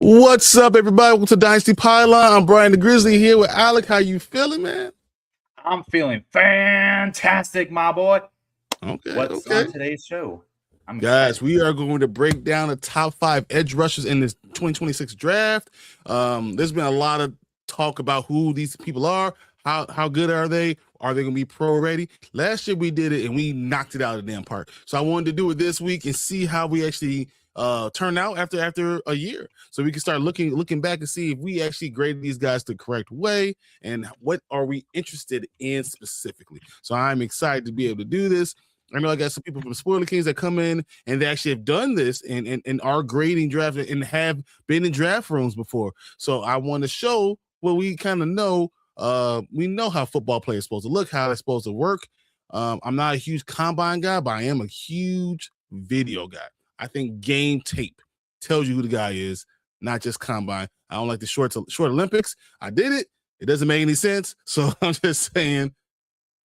What's up, everybody? Welcome to Dynasty Pylon. I'm Brian the Grizzly here with Alec. How you feeling, man? I'm feeling fantastic, my boy. What's on today's show? Guys, we are going to break down the top 5 edge rushers in this 2026 draft. There's been a lot of talk about who these people are. How good are they? Are they going to be pro ready? Last year we did it and we knocked it out of the damn park. So I wanted to do it this week and see how we actually turn out after a year, so we can start looking back and see if we actually graded these guys the correct way and what are we interested in specifically. So I'm excited to be able to do this. I know I got some people from spoilerkings that come in and they actually have done this and are grading draft and have been in draft rooms before. So I want to show what we kind of know. We know how football players are supposed to look, how they're supposed to work. I'm not a huge combine guy, but I am a huge video guy. I think game tape tells you who the guy is, not just combine. I don't like the short Olympics. I did it. It doesn't make any sense. So I'm just saying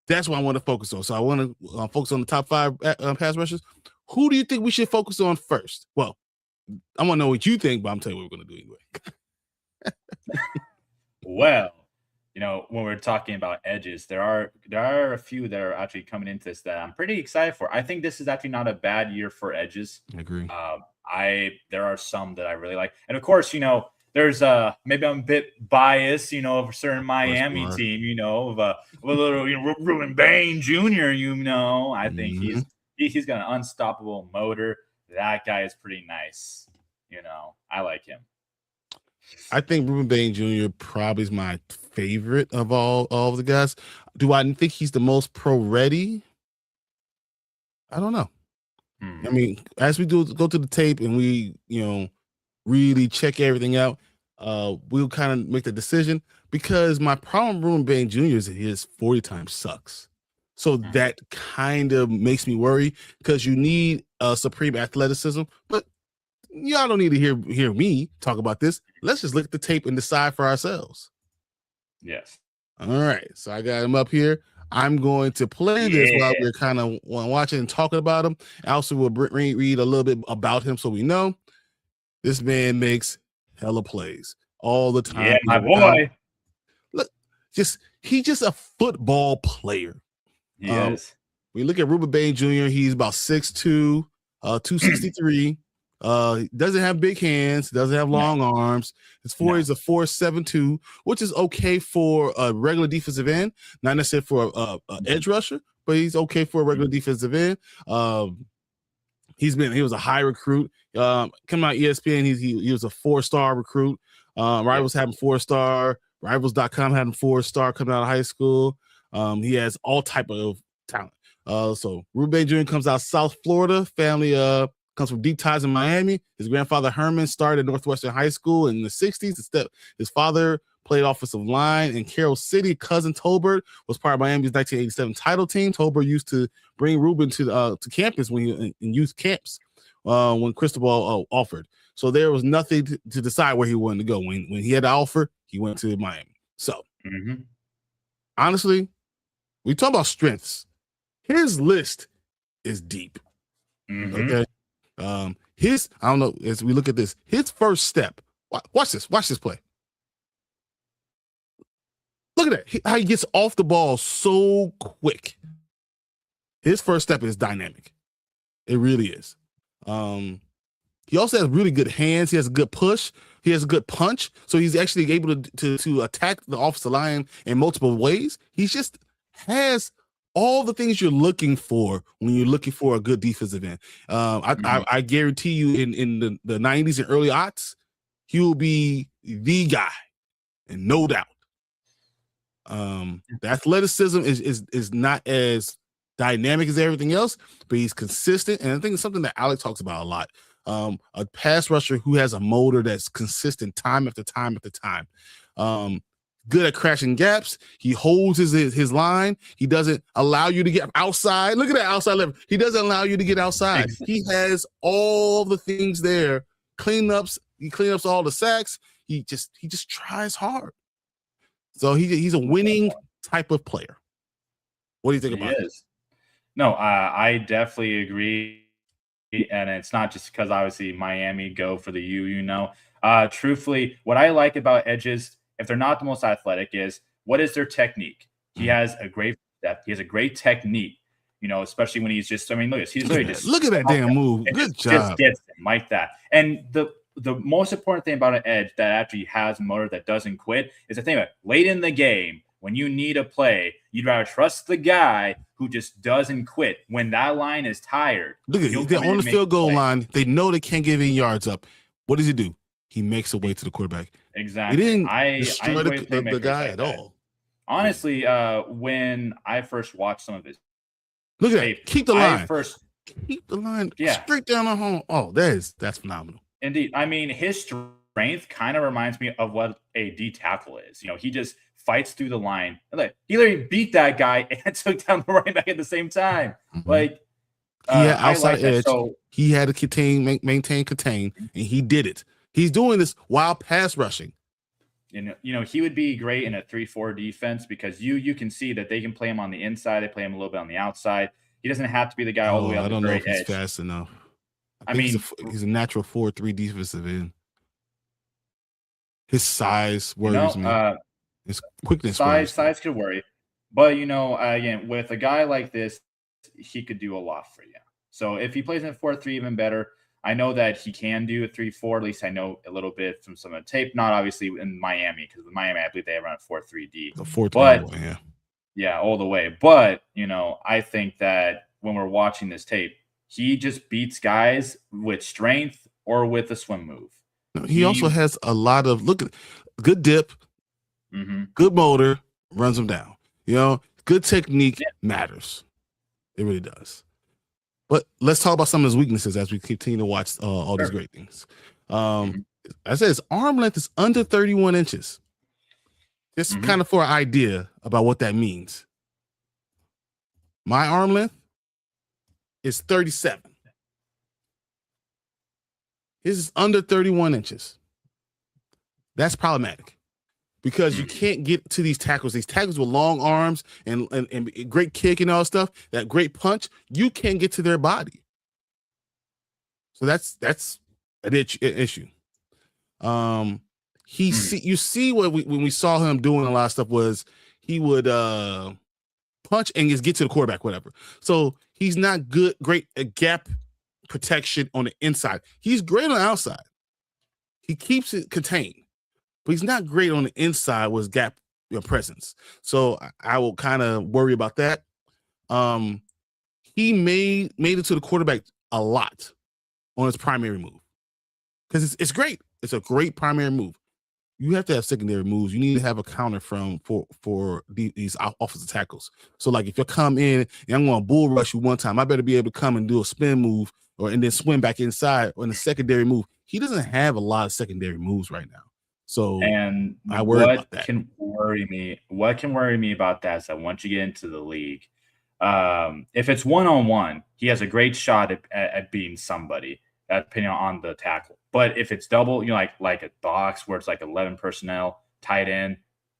that's what I want to focus on. So I want to focus on the top 5 pass rushers. Who do you think we should focus on first? Well, I want to know what you think, but I'm telling you what we're going to do anyway. Well, when we're talking about edges, there are a few that are actually coming into this that I'm pretty excited for. I think this is actually not a bad year for edges. I agree. There are some that I really like. And of course, there's maybe I'm a bit biased, of a certain Miami team, of a little Ruben Bain Jr., I think he's got an unstoppable motor. That guy is pretty nice. I like him. I think Ruben Bain Jr. probably is my favorite of all of the guys. Do I think he's the most pro ready? I don't know. I mean, as we go to the tape and we, really check everything out, we'll kind of make the decision, because my problem with Ruben Bain Jr. is that his 40 time sucks. So that kind of makes me worry, because you need supreme athleticism, but y'all don't need to hear me talk about this. Let's just look at the tape and decide for ourselves. Yes. All right. So I got him up here. I'm going to play this while we're kind of watching and talking about him. I also will read a little bit about him so we know. This man makes hella plays all the time. Yeah, my boy. Look, he's just a football player. Yes. We look at Ruben Bain Jr. He's about 6'2", 263. Doesn't have big hands, doesn't have long arms. His 4 is a 4.72, which is okay for a regular defensive end, not necessarily for a edge rusher, but he's okay for a regular defensive end. He was a high recruit. Coming out ESPN, he was a 4-star recruit. Rivals had him 4-star. Rivals.com had him 4-star coming out of high school. He has all type of talent. So Ruben Bain Jr. comes out South Florida. Family comes from deep ties in Miami. His grandfather Herman started at Northwestern High School in the 60s. His father played offensive line in Carroll City. Cousin Tolbert was part of Miami's 1987 title team. Tolbert used to bring Ruben to campus when he in youth camps when Cristobal offered. So there was nothing to decide where he wanted to go. When he had the offer, he went to Miami. So honestly, we talk about strengths. His list is deep. Okay. I don't know, as we look at this, his first step, watch this play. Look at that, how he gets off the ball so quick. His first step is dynamic. It really is. He also has really good hands. He has a good push. He has a good punch. So he's actually able to attack the offensive line in multiple ways. He just has all the things you're looking for when you're looking for a good defensive end. I guarantee you in the 90s and early aughts, he will be the guy, and no doubt. The athleticism is not as dynamic as everything else, but he's consistent. And I think it's something that Alex talks about a lot. A pass rusher who has a motor that's consistent time after time after time. Good at crashing gaps. He holds his line. He doesn't allow you to get outside. Look at that outside level. He doesn't allow you to get outside. He has all the things there. Cleanups. He cleans up all the sacks. He just tries hard. So he's a winning type of player. What do you think about it? No, I definitely agree. and it's not just because obviously Miami go for the you know. Truthfully, what I like about edges, if they're not the most athletic, is what is their technique? He has a great step. He has a great technique. You know, especially when he's just. I mean, he's literally just look at that damn move. Good job. Just gets him like that. And the most important thing about an edge that actually has motor that doesn't quit is the thing about late in the game when you need a play, you'd rather trust the guy who just doesn't quit when that line is tired. Look at it. They're on the field goal line. They know they can't give any yards up. What does he do? He makes a way to the quarterback. Exactly. He didn't destroy the guy at all. Honestly, when I first watched some of his, look at that. Keep the line. Keep the line straight down the home. Oh, that's phenomenal. Indeed. I mean, his strength kind of reminds me of what a D tackle is. You know, he just fights through the line. He literally beat that guy and took down the running back at the same time. Like, yeah, outside edge. He had to maintain, and he did it. He's doing this while pass rushing. You know, he would be great in a 3-4 defense because you can see that they can play him on the inside. They play him a little bit on the outside. He doesn't have to be the guy all the way up. I don't know if he's fast enough. I mean, he's a natural 4-3 defensive end. His size worries me. His quickness. Size could worry, but again, with a guy like this, he could do a lot for you. So if he plays in a 4-3, even better. I know that he can do a 3-4. At least I know a little bit from some of the tape. Not obviously in Miami, because in Miami, I believe they run a 4-3-D. The 4-3, yeah, all the way. But I think that when we're watching this tape, he just beats guys with strength or with a swim move. He also has a lot of good dip, good motor, runs them down. Good technique matters. It really does. But let's talk about some of his weaknesses as we continue to watch all these great things. I said his arm length is under 31 inches. Just kind of for an idea about what that means. My arm length is 37. His is under 31 inches. That's problematic because you can't get to these tackles. These tackles with long arms and great kick and all that stuff, that great punch, you can't get to their body. So that's an issue. You see what when we saw him doing a lot of stuff was he would punch and just get to the quarterback, whatever. So he's not great at gap protection on the inside. He's great on the outside. He keeps it contained. But he's not great on the inside with his gap presence. So I will kind of worry about that. He made it to the quarterback a lot on his primary move. Because it's great. It's a great primary move. You have to have secondary moves. You need to have a counter for these offensive tackles. So like if you come in and I'm going to bull rush you one time, I better be able to come and do a spin move and then swim back inside on the secondary move. He doesn't have a lot of secondary moves right now. So and I worry about that. What can worry me about that is that once you get into the league, if it's one-on-one, he has a great shot at beating somebody, depending on the tackle. But if it's double, like a box where it's like 11 personnel, tight end,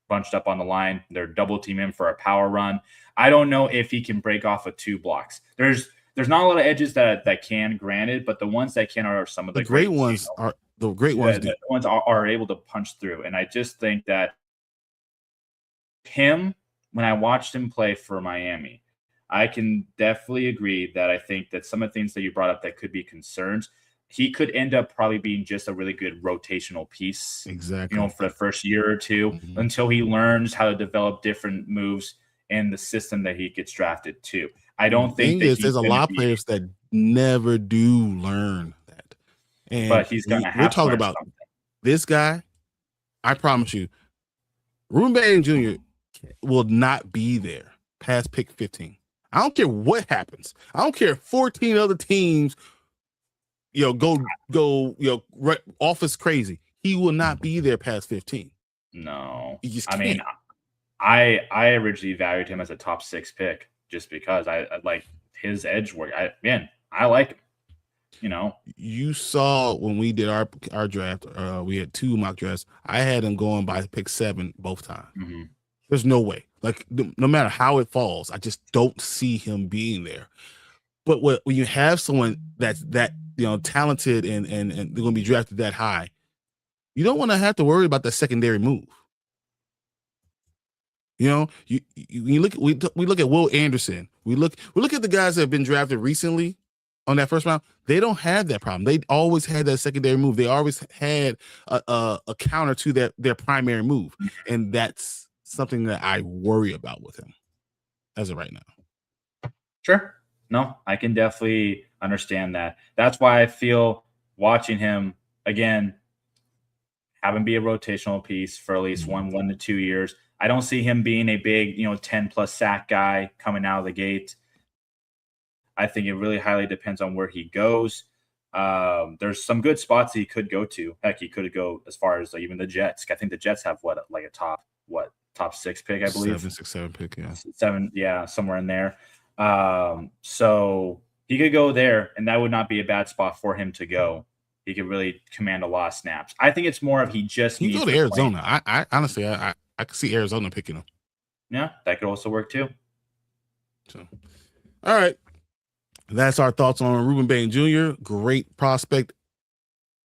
bunched up on the line, they're double team in for a power run. I don't know if he can break off of 2 blocks. There's not a lot of edges that can, granted, but the ones that can are some of the great ones. The great ones, the ones are able to punch through. And I just think that when I watched him play for Miami, I can definitely agree that I think that some of the things that you brought up that could be concerns, he could end up probably being just a really good rotational piece. Exactly. For the first year or two until he learns how to develop different moves in the system that he gets drafted to. I don't think that there's a lot of players that never do learn that. But he's going to have to. We're talking about this guy. I promise you, Ruben Bain Jr. will not be there past pick 15. I don't care what happens. I don't care if 14 other teams, go office crazy. He will not be there past 15. No, I mean, I originally valued him as a top 6 pick just because I like his edge work. I like him. You saw when we did our draft, we had 2 mock drafts. I had him going by pick 7 both times. There's no way. Like no matter how it falls, I just don't see him being there. But when you have someone that's that talented and they're going to be drafted that high, you don't want to have to worry about the secondary move. You look we look at Will Anderson. We look at the guys that have been drafted recently on that first round. They don't have that problem. They always had that secondary move. They always had a counter to their primary move, and that's something that I worry about with him as of right now. Sure. No, I can definitely understand that. That's why I feel watching him again, have him be a rotational piece for at least 1 to 2 years. I don't see him being a big, 10+ sack guy coming out of the gate. I think it really highly depends on where he goes. There's some good spots he could go to. Heck, he could go as far as even the Jets. I think the Jets have a top 6 pick, I believe. 7 pick, yeah. 7, yeah, somewhere in there. So he could go there, and that would not be a bad spot for him to go. He could really command a lot of snaps. I think it's more of he just needs go to Arizona. I honestly, I could see Arizona picking him. Yeah, that could also work too. So, all right. That's our thoughts on Ruben Bain Jr. Great prospect.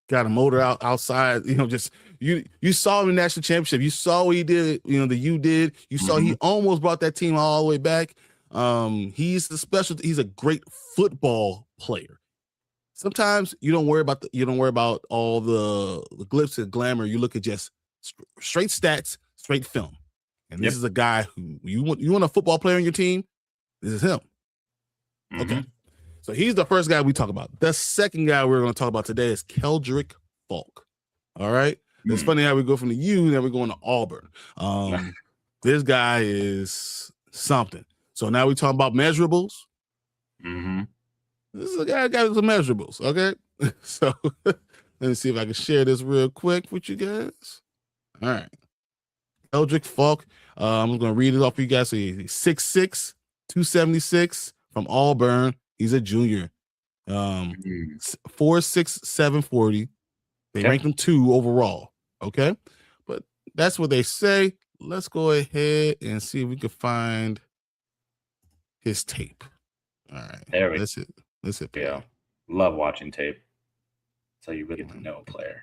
Got a motor outside. Just you saw him in the national championship. You saw what he did. The U did. You saw he almost brought that team all the way back. He's a great football player. Sometimes you don't worry about all the glitz and glamour. You look at just straight stats, straight film. And this is a guy who you want a football player on your team. This is him. Okay. So he's the first guy we talk about. The second guy we're going to talk about today is Keldrick Falk. All right. It's funny how we go from the U and then we're going to Auburn. This guy is something. So now we talk about measurables. This is a guy that got some measurables. Okay. So let me see if I can share this real quick with you guys. All right. Keldrick Falk. I'm going to read it off for you guys. So he's 6'6", 276 from Auburn. He's a junior. 4'6", 740. They ranked him 2 overall. Okay. But that's what they say. Let's go ahead and see if we can find his tape. All right. There we go. Let's hit. Yeah. Love watching tape. So you really get to know a player.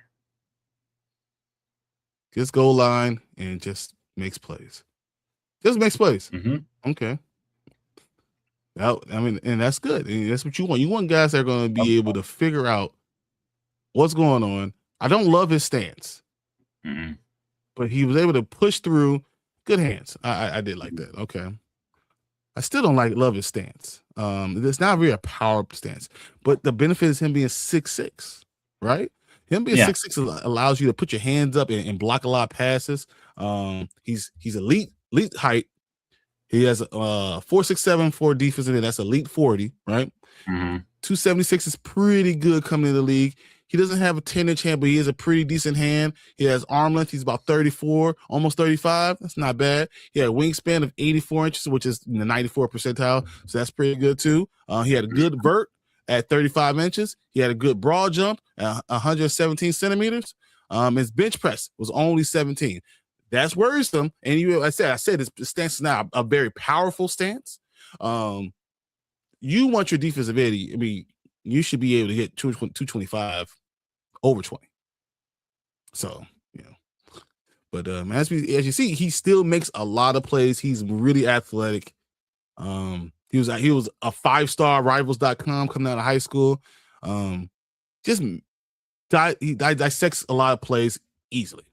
Gets goal line and just makes plays. Okay. And that's good. And that's what you want. You want guys that are going to be able to figure out what's going on. I don't love his stance, but he was able to push through. Good hands. I did like that. Okay. I still don't love his stance. It's not really a power stance, but the benefit is him being 6'6", right? Him being 6'6" allows you to put your hands up and block a lot of passes. He's elite height. He has 4.67 for defensive end. That's elite 40, right? 276 is pretty good coming into the league. He doesn't have a 10-inch hand, but he has a pretty decent hand. He has arm length. He's about 34, almost 35. That's not bad. He had a wingspan of 84 inches, which is in the 94th percentile. So that's pretty good too. He had a good vert at 35 inches. He had a good broad jump at 117 centimeters. His bench press was only 17. That's worrisome. And I said his stance is not a very powerful stance. You want your defensive end. I mean, you should be able to hit 225 over 20. So, but as you see, he still makes a lot of plays. He's really athletic. He was a 5-star rivals.com coming out of high school. He dissects a lot of plays easily.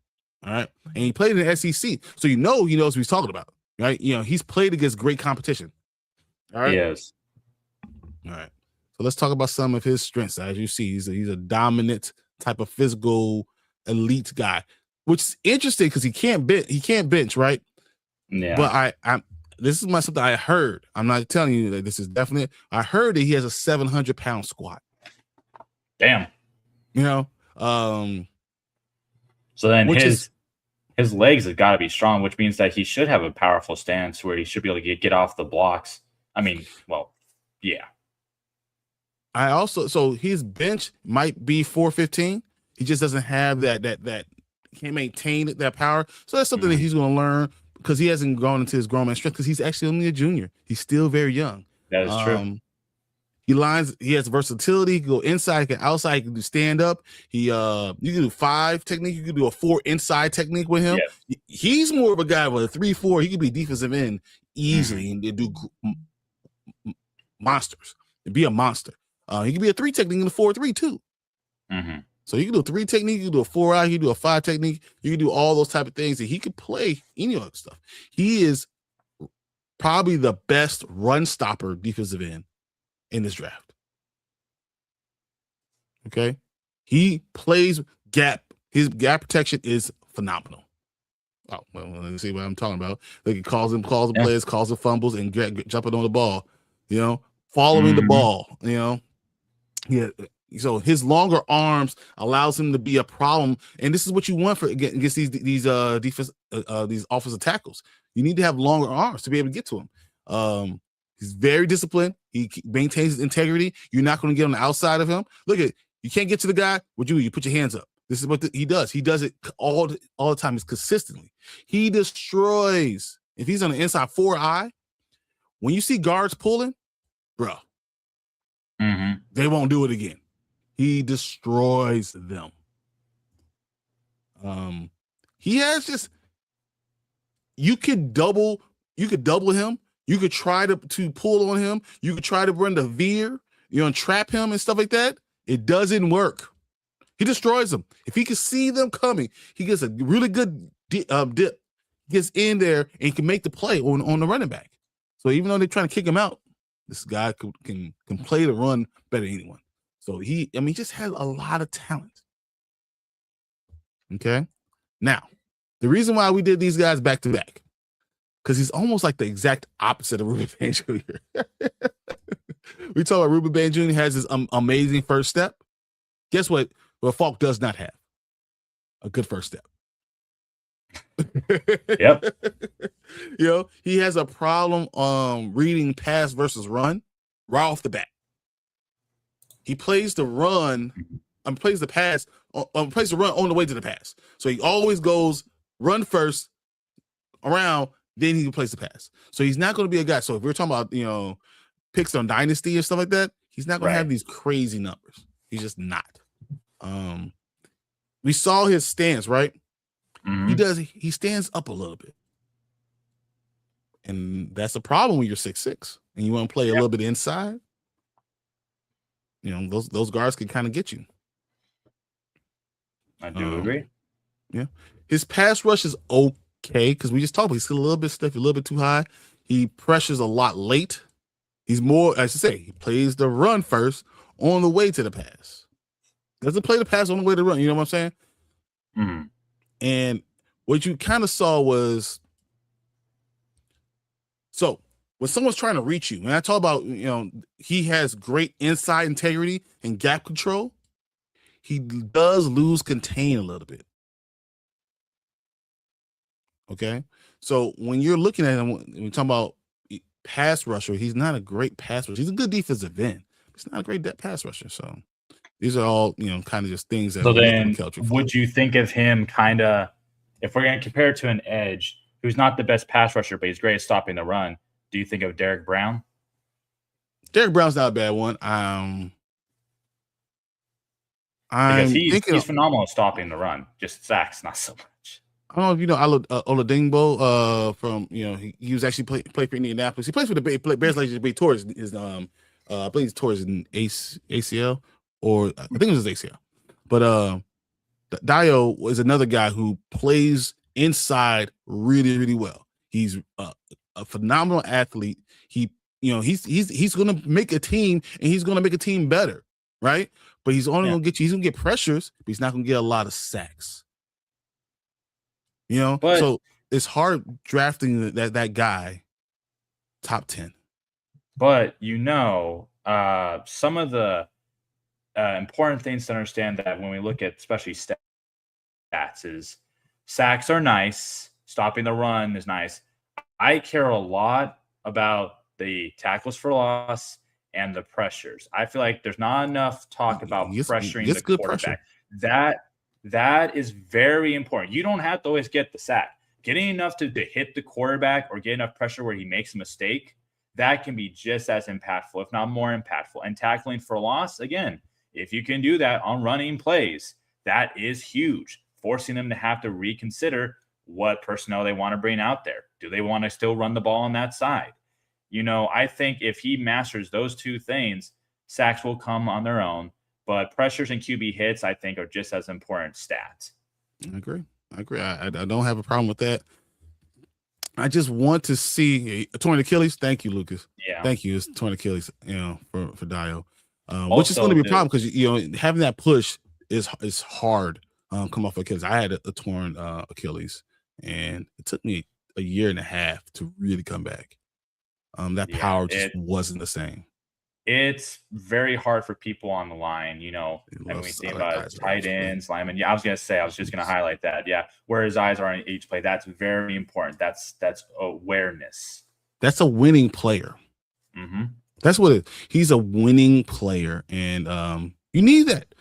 All right. And he played in the SEC. So he knows what he's talking about. Right. He's played against great competition. All right. Yes. All right. So let's talk about some of his strengths. As you see, he's a dominant type of physical elite guy, which is interesting because he can't bench, right? Yeah. But this is something I heard. I'm not telling you that this is definite. I heard that he has a 700-pound squat. Damn. So then his legs have got to be strong, which means that he should have a powerful stance where he should be able to get off the blocks. I mean, well, yeah. So his bench might be 415. He just doesn't have that can't maintain that power. So that's something that he's going to learn because he hasn't gone into his grown man strength because he's actually only a junior. He's still very young. That is true. He has versatility. He can go inside, he can outside, he can do stand up. You can do 5 technique, you can do a 4 inside technique with him. Yes. He's more of a guy with a 3-4. He can be defensive end easily and do monsters and be a monster. He can be a 3 technique and a 4-3 too. So you can do a 3 technique, you can do a 4 out, you can do a 5 technique, you can do all those type of things, and he could play any other stuff. He is probably the best run stopper defensive end in this draft. Okay, he plays gap. His gap protection is phenomenal. Oh well, let's see what I'm talking about. Like, he calls the plays, calls the fumbles, and jumping on the ball. You know, following the ball. You know, yeah. So his longer arms allows him to be a problem, and this is what you want for against these defense these offensive tackles. You need to have longer arms to be able to get to him. He's very disciplined. He maintains his integrity. You're not going to get on the outside of him. Look at, you can't get to the guy. What you put your hands up. This is what he does. He does it all the time. It's consistently. He destroys. If he's on the inside 4-eye, when you see guards pulling, bro, they won't do it again. He destroys them. He has just, you could double him. You could try to pull on him. You could try to run the veer, and trap him and stuff like that. It doesn't work. He destroys them. If he can see them coming, he gets a really good dip, gets in there and can make the play on the running back. So even though they're trying to kick him out, this guy can play the run better than anyone. So he just has a lot of talent. Okay. Now, the reason why we did these guys back to back, because he's almost like the exact opposite of Ruben Bain Jr. We talk about Ruben Bain Jr. has this amazing first step. Guess what? Well, Falk does not have a good first step. Yep. He has a problem reading pass versus run right off the bat. He plays the run, plays the pass, plays the run on the way to the pass. So he always goes run first, around, then he plays the pass. So he's not going to be a guy. So if we're talking about, picks on Dynasty and stuff like that, he's not going to have these crazy numbers. He's just not. We saw his stance, right? He stands up a little bit. And that's a problem when you're 6'6" and you want to play a little bit inside. Those guards can kind of get you. I do agree. Yeah. His pass rush is okay, because we just talked about he's a little bit stiff, a little bit too high. He pressures a lot late. He's more, as I say, he plays the run first on the way to the pass. Doesn't play the pass on the way to run. You know what I'm saying? And what you kind of saw was, so when someone's trying to reach you, and I talk about, he has great inside integrity and gap control, he does lose contain a little bit. Okay. So when you're looking at him, when we're talking about pass rusher, he's not a great pass rusher. He's a good defensive end. He's not a great pass rusher. So these are all, kind of just things that. So then would you think of him kind of, if we're going to compare it to an edge who's not the best pass rusher, but he's great at stopping the run, do you think of Derek Brown? Derek Brown's not a bad one. Because he's phenomenal at stopping the run, just sacks, not so much. I don't know if you know Oladipo from he was actually played for Indianapolis. He plays for the Bears. Like he tore his I believe he tore his ACL, or I think it was his ACL. But Dio is another guy who plays inside really, really well. He's a phenomenal athlete. He's going to make a team, and he's going to make a team better, right? But he's only going to get you. He's going to get pressures, but he's not going to get a lot of sacks. So it's hard drafting that guy top 10. But some of the important things to understand that when we look at especially stats is sacks are nice, stopping the run is nice. I care a lot about the tackles for loss and the pressures. I feel like there's not enough talk about pressuring the quarterback. That is very important. You don't have to always get the sack. Getting enough to hit the quarterback or get enough pressure where he makes a mistake, that can be just as impactful, if not more impactful. And tackling for loss, again, if you can do that on running plays, that is huge, forcing them to have to reconsider what personnel they want to bring out there. Do they want to still run the ball on that side? I think if he masters those two things, sacks will come on their own, but pressures and QB hits, I think, are just as important stats. I agree. I don't have a problem with that. I just want to see a torn Achilles. Thank you, Lucas. Yeah. Thank you. It's torn Achilles, for Dio. Which is going to be a problem because having that push is hard. Come off Achilles. I had a torn Achilles, and it took me a year and a half to really come back. That power just wasn't the same. It's very hard for people on the line, and we think about tight ends, linemen. Yeah, I was just going to highlight that. Yeah, where his eyes are on each play. That's very important. That's awareness. That's a winning player. Mm-hmm. That's what it is. He's a winning player, and you need that.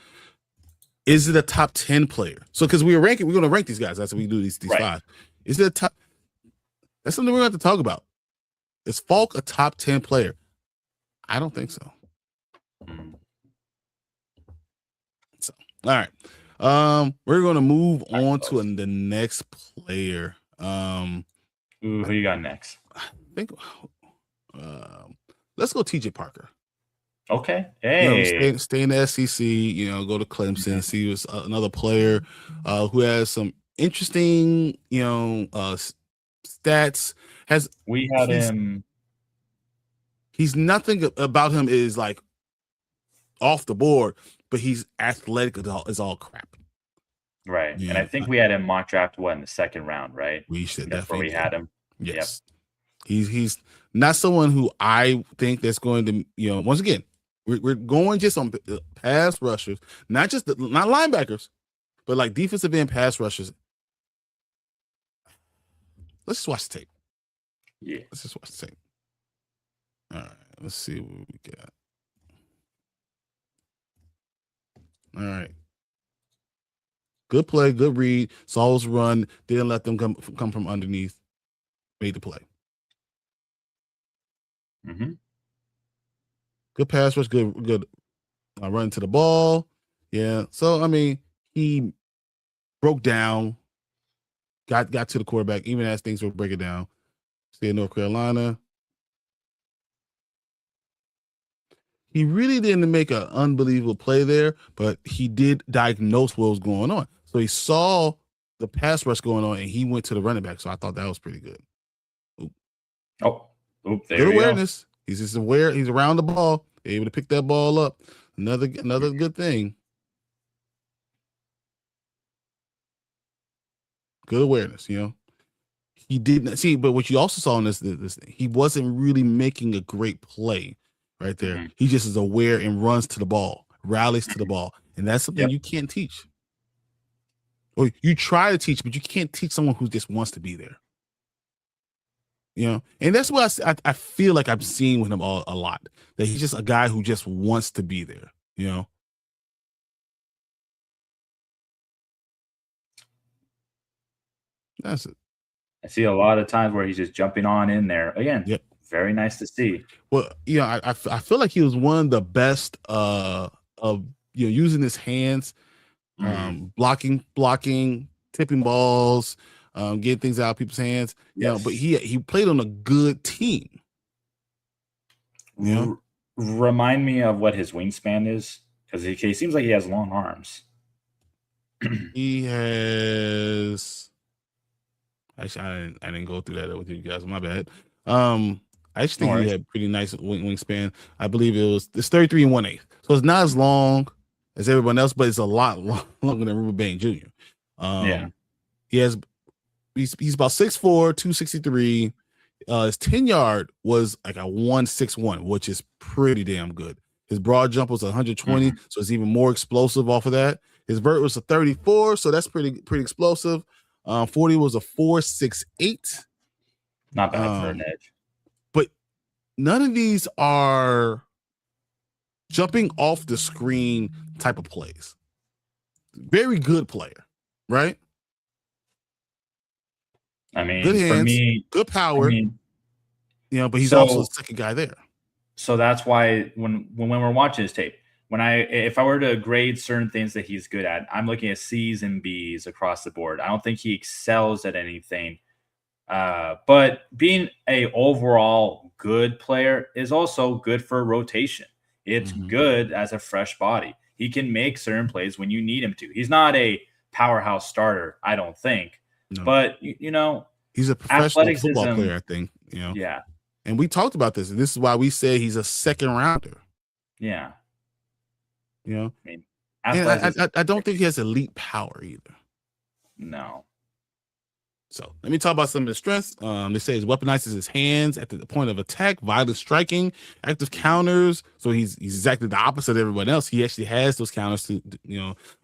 Is it a top 10 player? So because we're going to rank these guys. That's what we do these right. 5. Is it a top? That's something we're going to have to talk about. Is Falk a top 10 player? I don't think so. All right. We're going to move on to the next player. Who you got next? I think let's go TJ Parker. Okay. Hey. Stay in the SEC, go to Clemson, see who's another player who has some interesting, stats. We had him. He's nothing about him is like off the board, but he's athletic is all crap. Right. Yeah. And I think we had him mock draft in the second round, right? We should That's where we had him. Yes. Yep. He's not someone who I think that's going to, once again, we're going just on pass rushers, not linebackers, but like defensive end pass rushers. Let's just watch the tape. Yeah. Let's just watch the tape. All right, let's see what we got. All right. Good play, good read. Saw us run, didn't let them come from underneath. Made the play. Mm-hmm. Good pass rush, good run to the ball. Yeah. So, he broke down, got to the quarterback, even as things were breaking down. Stay in North Carolina. He really didn't make an unbelievable play there, but he did diagnose what was going on. So he saw the pass rush going on, and he went to the running back. So I thought that was pretty good. Good awareness. Go. He's just aware. He's around the ball, able to pick that ball up. Another good thing. Good awareness, He didn't see, but what you also saw in this he wasn't really making a great play. Right there. Mm-hmm. He just is aware and runs to the ball, rallies to the ball. And that's something you can't teach. Or you try to teach, but you can't teach someone who just wants to be there. And that's what I feel like I'm seeing with him a lot. That he's just a guy who just wants to be there, That's it. I see a lot of times where he's just jumping on in there. Again, very nice to see. Well, I feel like he was one of the best of using his hands, blocking, tipping balls, getting things out of people's hands. But he played on a good team. Remind me of what his wingspan is, because he seems like he has long arms. He has. Actually, I didn't go through that with you guys. My bad. I just think he had pretty nice wingspan. I believe it's 33 1/8. So it's not as long as everyone else, but it's a lot longer than Ruben Bain Jr. He's about 6'4", 263. His 10-yard was like a 161, which is pretty damn good. His broad jump was 120, so it's even more explosive off of that. His vert was a 34, so that's pretty explosive. 40 was a 4.68. Not bad for an edge. But none of these are jumping off the screen type of plays. Very good player, right? I mean, good hands, for me, good power. but he's also the second guy there. So that's why when we're watching his tape, if I were to grade certain things that he's good at, I'm looking at C's and B's across the board. I don't think he excels at anything. But being a overall good player is also good for rotation. It's good as a fresh body. He can make certain plays when you need him to. He's not a powerhouse starter, I don't think. No. But he's a professional football player, I think. Yeah. And we talked about this, and this is why we say he's a second rounder. Yeah. I mean, I don't think he has elite power either. No. So let me talk about some of his strengths. They say he weaponizes his hands at the point of attack, violent striking, active counters. So he's exactly the opposite of everyone else. He actually has those counters to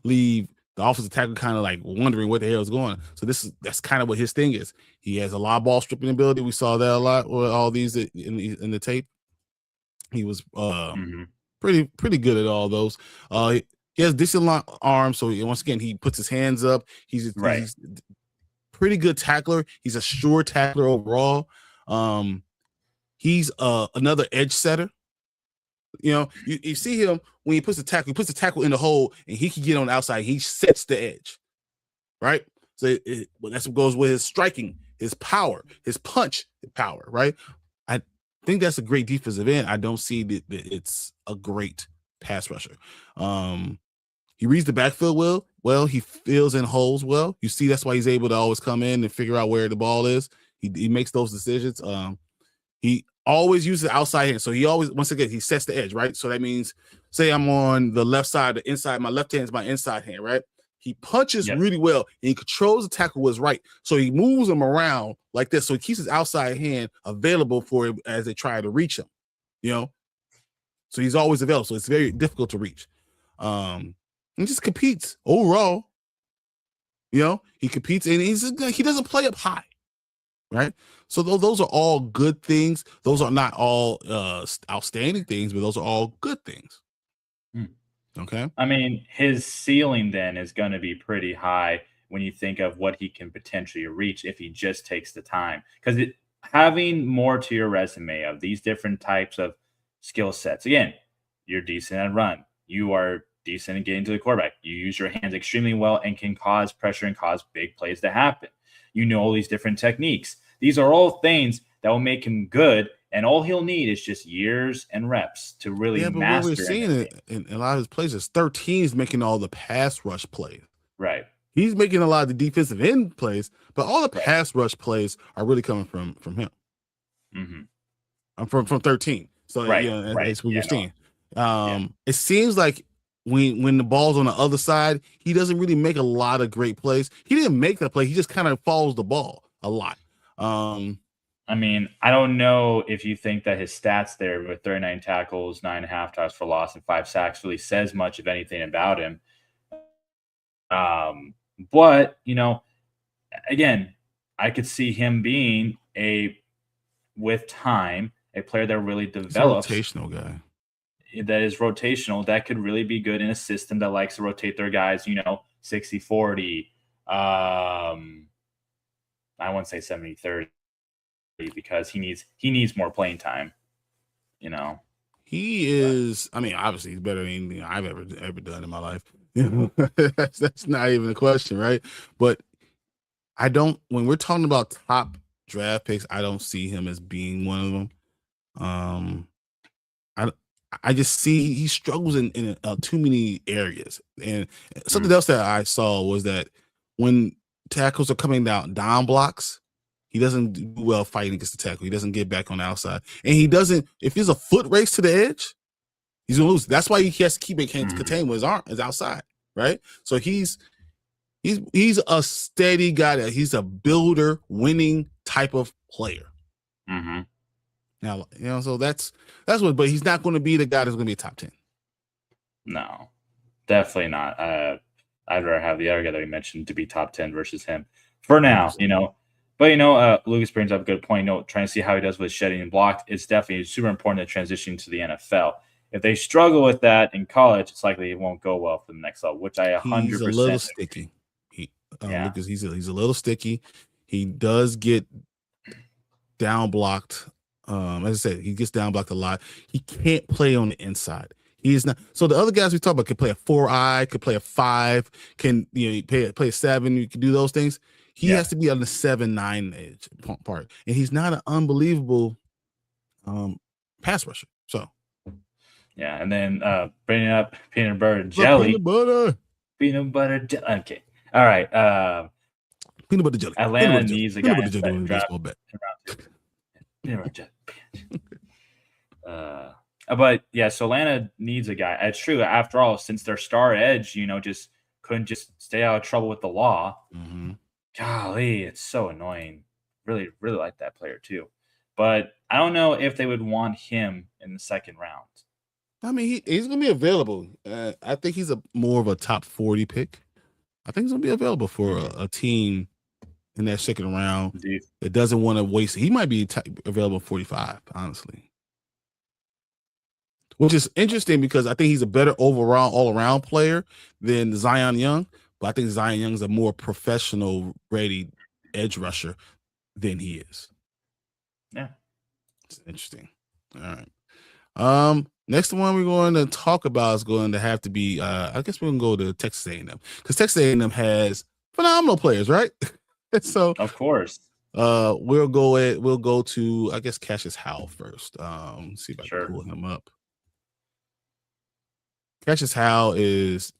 leave the offensive tackle kind of like wondering what the hell is going on. So that's kind of what his thing is. He has a lot of ball stripping ability. We saw that a lot with all these in the tape. He was pretty good at all those. He has decent long arms. So once again, he puts his hands up. He's pretty good tackler. He's a sure tackler overall. He's another edge setter. You see him when he puts the tackle in the hole, and he can get on the outside. He sets the edge, right? So that's what goes with his striking, his power, his punch power, right? I think that's a great defensive end. I don't see that it's a great pass rusher. He reads the backfield well. He fills in holes well. You see, that's why he's able to always come in and figure out where the ball is. He makes those decisions. He always uses the outside hand. So he always, once again, he sets the edge, right? So that means, say I'm on the left side, the inside, my left hand is my inside hand, right? He punches really well, and he controls the tackle with his right. So he moves him around like this. So he keeps his outside hand available for him as they try to reach him, So he's always available. So it's very difficult to reach. He just competes overall. He competes, and he doesn't play up high, right? So those are all good things. Those are not all outstanding things, but those are all good things. Okay. I mean, his ceiling then is going to be pretty high when you think of what he can potentially reach if he just takes the time. Because having more to your resume of these different types of skill sets, again, you're decent at run. You are decent at getting to the quarterback. You use your hands extremely well and can cause pressure and cause big plays to happen. You know all these different techniques. These are all things that will make him good, and all he'll need is just years and reps to really master. What we're seeing in a lot of his plays is 13 is making all the pass rush plays. Right. He's making a lot of the defensive end plays, but all the pass rush plays are really coming from him. I'm from 13. So that's what you're seeing. It seems like when the ball's on the other side, he doesn't really make a lot of great plays. He didn't make that play. He just kind of follows the ball a lot. I mean, I don't know if you think that his stats there with 39 tackles, 9.5 tackles for loss, and 5 sacks really says much of anything about him. But, again, I could see him being with time, a player that really develops. He's a rotational guy. That is rotational. That could really be good in a system that likes to rotate their guys, 60-40. I wouldn't say 70-30 because he needs more playing time. He is. I mean, obviously, he's better than anything I've ever done in my life. That's not even a question, right? But when we're talking about top draft picks, I don't see him as being one of them. I just see he struggles in too many areas. And something else that I saw was that when tackles are coming down blocks, he doesn't do well fighting against the tackle. He doesn't get back on the outside. And he doesn't, if there's a foot race to the edge, he's going to lose. That's why he has to keep it contained with his outside, right? So he's a steady guy. He's a builder, winning type of player. Now, so that's what, but he's not going to be the guy that's going to be a top 10. No, definitely not. I'd rather have the other guy that we mentioned to be top 10 versus him for now, But, Lucas brings up a good point. Trying to see how he does with shedding and blocked. It's definitely super important to transition to the NFL. If they struggle with that in college, it's likely it won't go well for the next level, which I 100%. He's a little sticky. Lucas, he's a little sticky. He does get down blocked As I said, he gets down blocked a lot. He can't play on the inside. He is not. So the other guys we talk about could play a 4-eye, could play a 5, can play a 7. You can do those things. He has to be on the 7-9 edge part, and he's not an unbelievable pass rusher. So yeah, and then bringing up peanut butter jelly. Peanut butter jelly. Okay, all right. Peanut butter jelly. Atlanta needs a guy in jelly draft. Peanut butter jelly. But yeah, so Atlanta needs a guy. It's true. After all, since their star edge, just couldn't just stay out of trouble with the law. Mm-hmm. Golly, it's so annoying. Really, really like that player too. But I don't know if they would want him in the second round. I mean, he's going to be available. I think he's more of a top 40 pick. I think he's going to be available for a team in that second round. Indeed. That doesn't want to waste. He might be available 45, honestly. Which is interesting because I think he's a better overall all-around player than Zion Young. But I think Zion Young's a more professional-ready edge rusher than he is. Yeah. It's interesting. All right. Next one we're going to talk about is going to have to be, I guess we're going to go to Texas A&M. Because Texas A&M has phenomenal players, right? So of course. We'll go to, I guess, Cassius Howell first. See if I can pull him up. Cassius Howell is,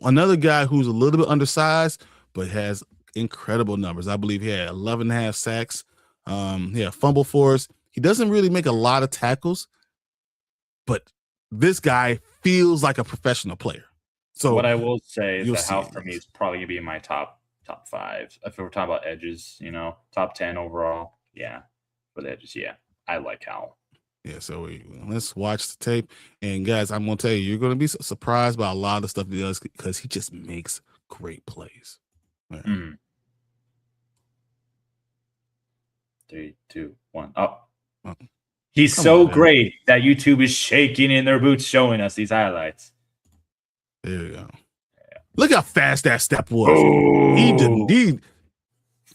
another guy who's a little bit undersized, but has incredible numbers. I believe he had 11.5 sacks. He had fumble force. He doesn't really make a lot of tackles, but this guy feels like a professional player. So what I will say is that Howell for me is probably gonna be in my top 5. If we're talking about edges, top 10 overall. Yeah, for the edges, yeah, I like Howell. Yeah, so let's watch the tape. And guys, I'm going to tell you, you're going to be surprised by a lot of the stuff he does because he just makes great plays. Right. 3, 2, 1. He's so great that YouTube is shaking in their boots showing us these highlights. There you go. Yeah. Look how fast that step was. Oh. He didn't.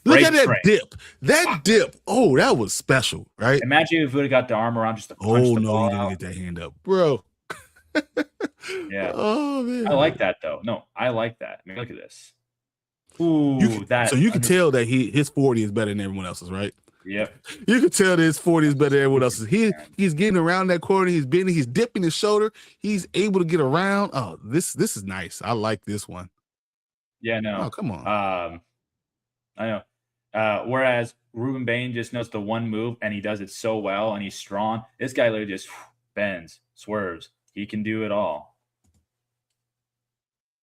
Look at that dip. That dip. Oh, that was special, right? Imagine if we would have got the arm around just to punch the ball he didn't get that hand up, bro. Yeah. Oh, man. I like that, though. No, I like that. I mean, look at this. Ooh, so you can tell that his 40 is better than everyone else's, right? Yep. You can tell that his 40 is better than everyone else's. He's getting around that corner. He's bending. He's dipping his shoulder. He's able to get around. Oh, this is nice. I like this one. Yeah, no. Oh, come on. I know. Whereas Ruben Bain just knows the one move and he does it so well and he's strong. This guy literally just bends, swerves. He can do it all.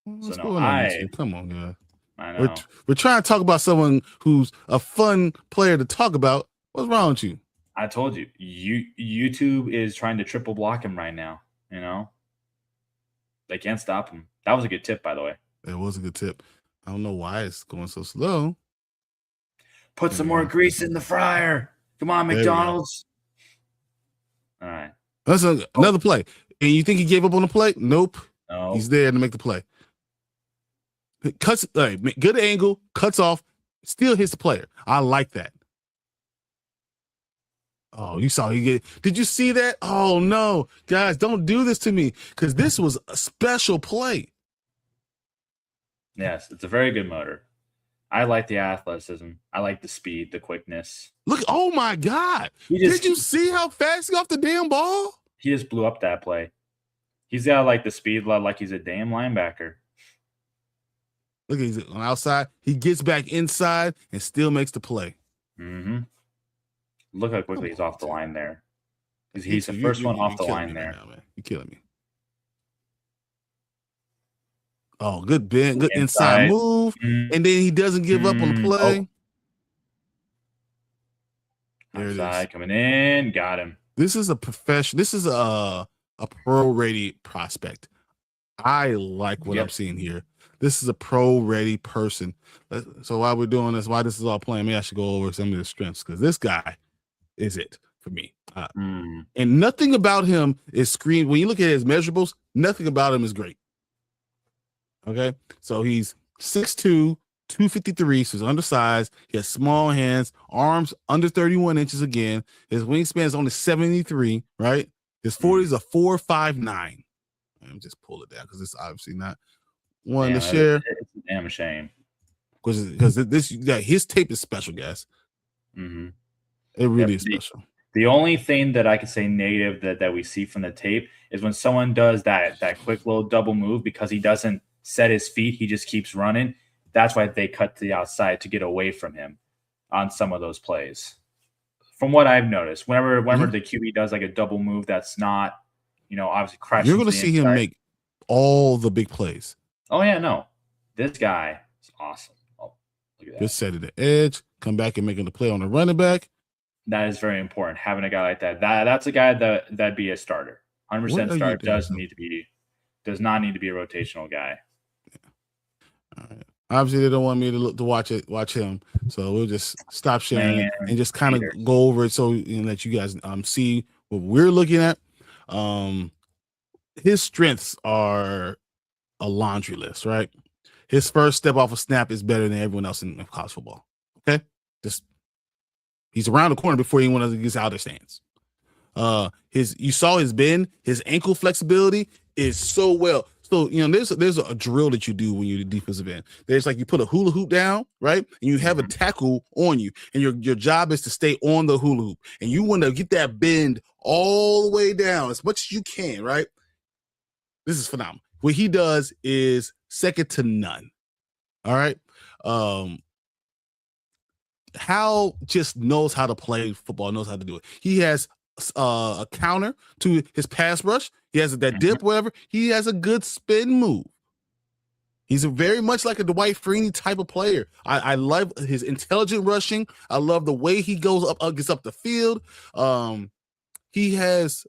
What's going on? Come on, guys. I know. We're trying to talk about someone who's a fun player to talk about. What's wrong with you? I told you. YouTube is trying to triple block him right now. They can't stop him. That was a good tip, by the way. It was a good tip. I don't know why it's going so slow. Put some more grease in the fryer. Come on, McDonald's. All right. That's another play. And you think he gave up on the play? Nope. No. He's there to make the play. Cuts, good angle, cuts off, still hits the player. I like that. Oh, you saw did you see that? Oh no, guys, don't do this to me because this was a special play. Yes, it's a very good motor. I like the athleticism. I like the speed, the quickness. Look, oh my God. Did you see how fast he got off the damn ball? He just blew up that play. He's got like the speed like he's a damn linebacker. Look, he's on outside. He gets back inside and still makes the play. Mm-hmm. Look how quickly he's off the line there. He's the first one off the line there. Now, man. You're killing me. Oh, good bend, good inside move. And then he doesn't give up on the play. There outside, coming in, got him. This is a professional. This is a pro-ready prospect. I like what I'm seeing here. This is a pro-ready person. So while we're doing this, while this is all playing, maybe I should go over some of the strengths because this guy is it for me. And nothing about him is screened. When you look at his measurables, nothing about him is great. Okay, so he's 6'2", 253, so he's undersized. He has small hands, arms under 31 inches again. His wingspan is only 73, right? His 40 is a 4.59. Let me just pull it down because it's obviously not one to share. It's a damn shame. Because his tape is special, guys. Mm-hmm. It really is special. The only thing that I could say negative that we see from the tape is when someone does that quick little double move because he doesn't set his feet, he just keeps running. That's why they cut to the outside to get away from him on some of those plays. From what I've noticed, whenever the QB does like a double move that's not, obviously crashing. You're going to see him make all the big plays. Oh, yeah, no. This guy is awesome. Oh, look at that. Just set it at edge, come back and making the play on the running back. That is very important, having a guy like that. That's a guy that'd be a starter. 100% starter does not need to be a rotational guy. All right. Obviously, they don't want me to watch him, so we'll just stop sharing it and just kind of go over it so that you guys see what we're looking at. His strengths are a laundry list, right? His first step off a snap is better than everyone else in college football. Okay, he's around the corner before anyone else gets out of their stance. You saw his bend, his ankle flexibility is so well. So, there's a drill that you do when you're the defensive end. There's like you put a hula hoop down, right? And you have a tackle on you. And your job is to stay on the hula hoop. And you want to get that bend all the way down as much as you can, right? This is phenomenal. What he does is second to none. All right. Hal just knows how to play football, knows how to do it. He has a counter to his pass rush. He has that dip, whatever. He has a good spin move. He's very much like a Dwight Freeney type of player. I love his intelligent rushing. I love the way he gets up the field. He has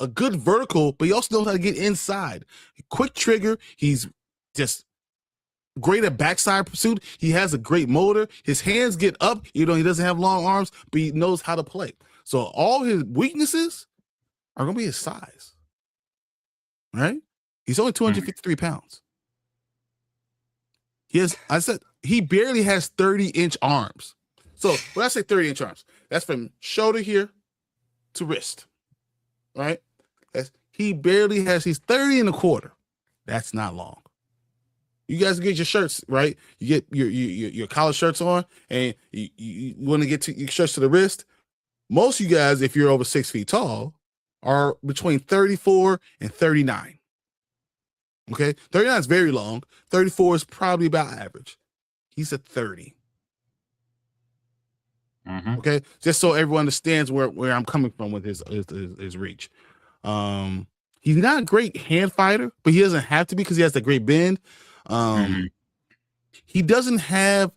a good vertical, but he also knows how to get inside. Quick trigger. He's just great at backside pursuit. He has a great motor. His hands get up. He doesn't have long arms, but he knows how to play. So all his weaknesses are going to be his size, right? He's only 253 pounds. He barely has 30-inch arms. So when I say 30-inch arms, that's from shoulder here to wrist, right? He's 30 and a quarter. That's not long. You guys get your shirts, right? You get your collar shirts on, and you want to get to your shirts to the wrist. Most of you guys, if you're over 6 feet tall, are between 34 and 39. Okay? 39 is very long. 34 is probably about average. He's at 30. Okay? Just so everyone understands where I'm coming from with his reach. He's not a great hand fighter, but he doesn't have to be because he has the great bend. He doesn't have,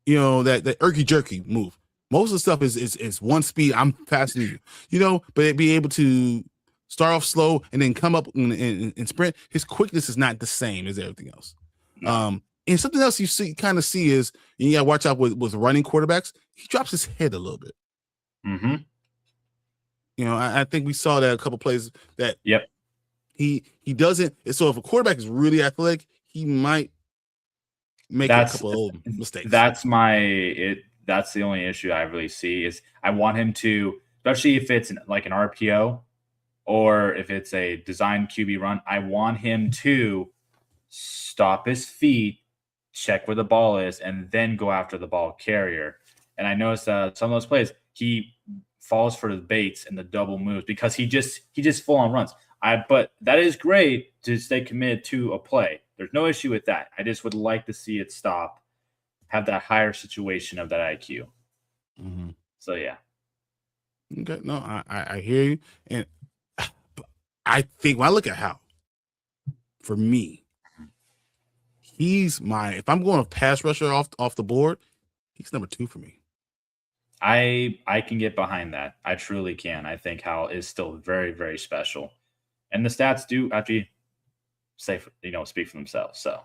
that irky jerky move. Most of the stuff is one speed. I'm faster than you, but be able to start off slow and then come up and sprint. His quickness is not the same as everything else. No. And something else you kind of see is you got to watch out with running quarterbacks. He drops his head a little bit. I think we saw that a couple plays that. Yep. He doesn't. So if a quarterback is really athletic, he might make a couple of old mistakes. That's the only issue I really see is I want him to, especially if it's like an RPO or if it's a designed QB run, I want him to stop his feet, check where the ball is, and then go after the ball carrier. And I noticed some of those plays, he falls for the baits and the double moves because he just full on runs. But that is great to stay committed to a play. There's no issue with that. I just would like to see it stop, have that higher situation of that IQ. So, yeah. Okay. No, I hear you. And I think when I look at Hal, for me, if I'm going to pass rusher off the board, he's number 2 for me. I can get behind that. I truly can. I think Hal is still very, very special. And the stats do actually speak for themselves. So,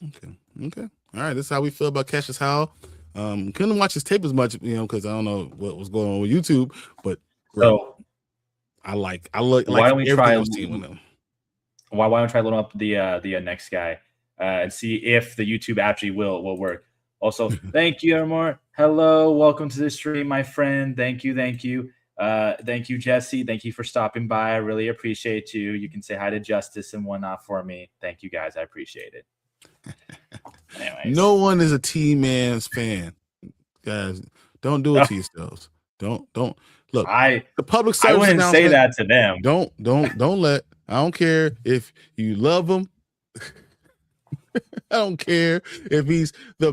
okay, all right. This is how we feel about Cassius Howell. Couldn't watch his tape as much, because I don't know what was going on with YouTube. But I look. Why don't we try? Why don't we try loading up the next guy? and see if the YouTube actually will work. Also, thank you, Evermore. Hello, welcome to the stream, my friend. Thank you. Thank you, Jesse. Thank you for stopping by. I really appreciate you. You can say hi to Justice and whatnot for me. Thank you, guys. I appreciate it. Anyways. No one is a T-Man's fan, guys. Don't do it to yourselves. Don't look. The public service I wouldn't say that to them. Don't let. I don't care if you love them. I don't care if he's a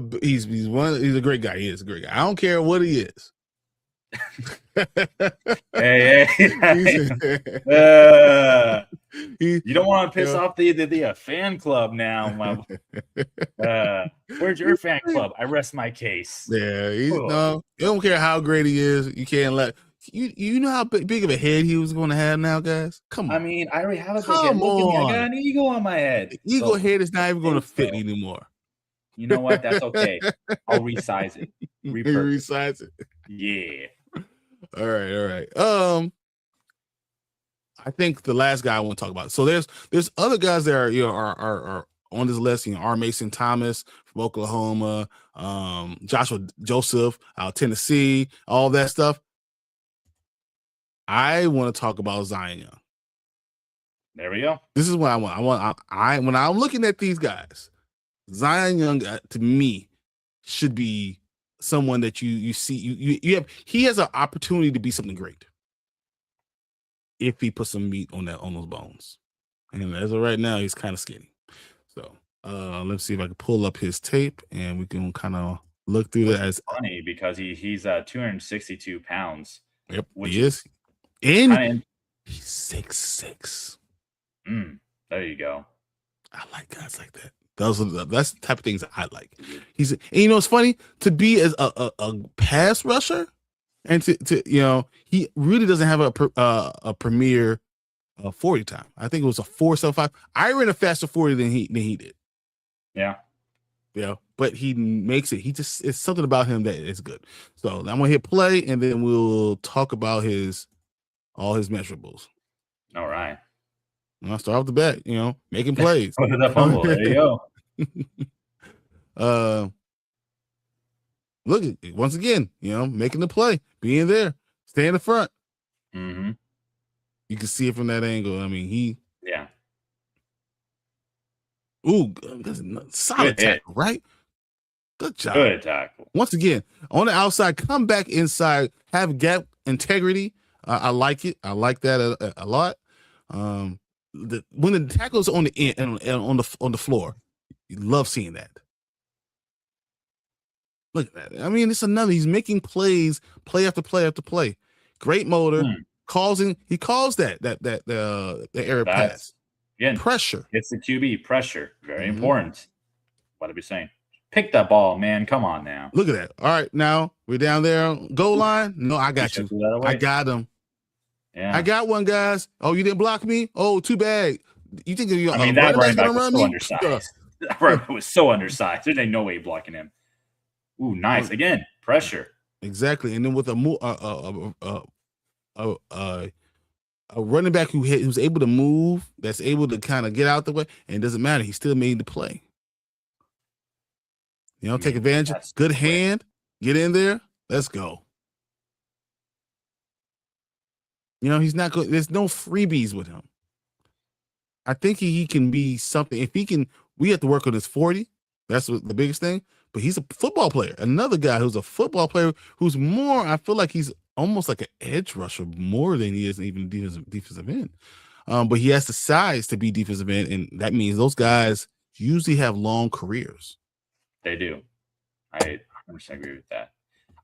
great guy. He is a great guy. I don't care what he is. hey. You don't want to piss off the fan club now. Where's your fan club? I rest my case. Yeah, you don't care how great he is. You can't let you know how big of a head he was going to have now, guys. Come on. I mean, I already have a big head. Look at me. I got an ego on my head. The ego head is not even going to fit anymore. You know what? That's okay. I'll resize it. Resize it. Yeah. All right. I think the last guy I want to talk about. So there's other guys that are on this list. R. Mason Thomas from Oklahoma, Joshua Joseph out of Tennessee, all that stuff. I want to talk about Zion Young. There we go. This is what I want. When I'm looking at these guys, Zion Young to me should be someone that you see he has an opportunity to be something great if he puts some meat on those bones. And as of right now, he's kind of skinny. So let's see if I can pull up his tape and we can kind of look through that. As funny because he's 262 pounds. Yep, he is. And he's 6'6". There you go. I like guys like that. That's the type of things that I like. And it's funny to be as a pass rusher, and to he really doesn't have a premier 40 time. I think it was a 4.75. I ran a faster 40 than he did. Yeah. But he makes it. It's something about him that is good. So I'm gonna hit play, and then we'll talk about all his measurables. All right. I'll start off the bat, making plays. That fumble. There you go. Look, once again, making the play, being there, stay in the front. Mm-hmm. You can see it from that angle. I mean, yeah. Ooh, solid tackle, right? Good job. Good tackle. Once again, on the outside, come back inside, have gap integrity. I like it. I like that a lot. When the tackle's on the end and on the floor, you love seeing that. Look at that. I mean, it's another. He's making plays, play after play after play. Great motor. He calls the air pass. Again, pressure. It's the QB pressure. Very important. What are we saying? Pick that ball, man. Come on now. Look at that. All right, now we're down there. Goal line. No, I got you. I got him. Yeah. I got one, guys. Oh, you didn't block me? Oh, too bad. You think that running back was so undersized. That running back was so undersized. There's no way blocking him. Ooh, nice. Again, pressure. Exactly. And then with a running back who's able to move, that's able to kind of get out the way, and it doesn't matter. He still made the play. Take advantage. Good hand. Get in there. Let's go. He's not good. There's no freebies with him. I think he can be something. If he can, we have to work on his 40. That's the biggest thing. But he's a football player. Another guy who's a football player who's more, I feel like he's almost like an edge rusher more than he is even defensive end. But he has the size to be defensive end, and that means those guys usually have long careers. They do. I 100% agree with that.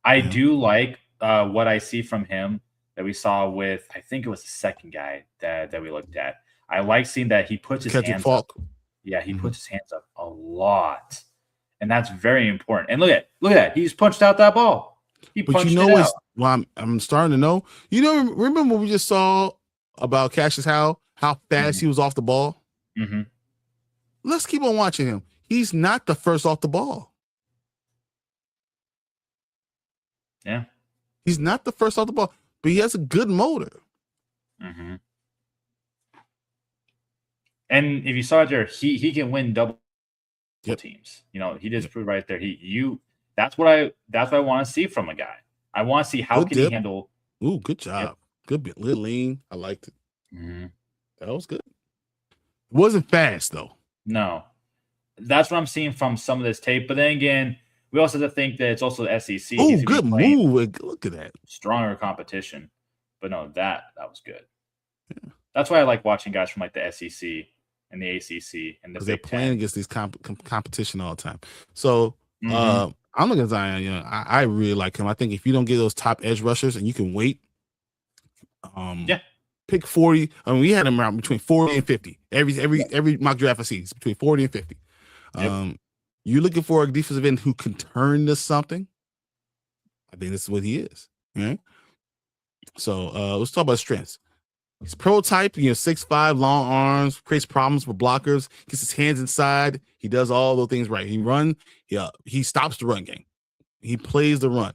I do like what I see from him that we saw with, I think it was the second guy that we looked at. I like seeing that he puts his hands up. Yeah, he puts his hands up a lot. And that's very important. And look at that. He's punched out that ball. But you know what? Well, I'm starting to know. Remember what we just saw about Cassius Howell, how fast he was off the ball? Mm-hmm. Let's keep on watching him. He's not the first off the ball. Yeah. He's not the first off the ball, but he has a good motor. Mm-hmm. And if you saw it there, he can win double teams. You know, he just proved right there. That's what I want to see from a guy. I want to see how can he handle. Ooh, good job. Good bit. Little lean. I liked it. Mm-hmm. That was good. It wasn't fast though. No. That's what I'm seeing from some of this tape. But then again, we also have to think that it's also the SEC. Oh, good move. Look at that. Stronger competition. But no, that was good. Yeah. That's why I like watching guys from like the SEC and the ACC and the Big they're playing 10. against these competition all the time. So I'm looking at Zion. You know, I really like him. I think if you don't get those top edge rushers and you can wait, pick 40. I mean, we had him around between 40 and 50. Every mock draft I see is between 40 and 50. You're looking for a defensive end who can turn to something. I think this is what he is. Right. So let's talk about strengths. He's prototype, 6'5", long arms, creates problems for blockers, gets his hands inside. He does all those things right. He stops the run game. He plays the run.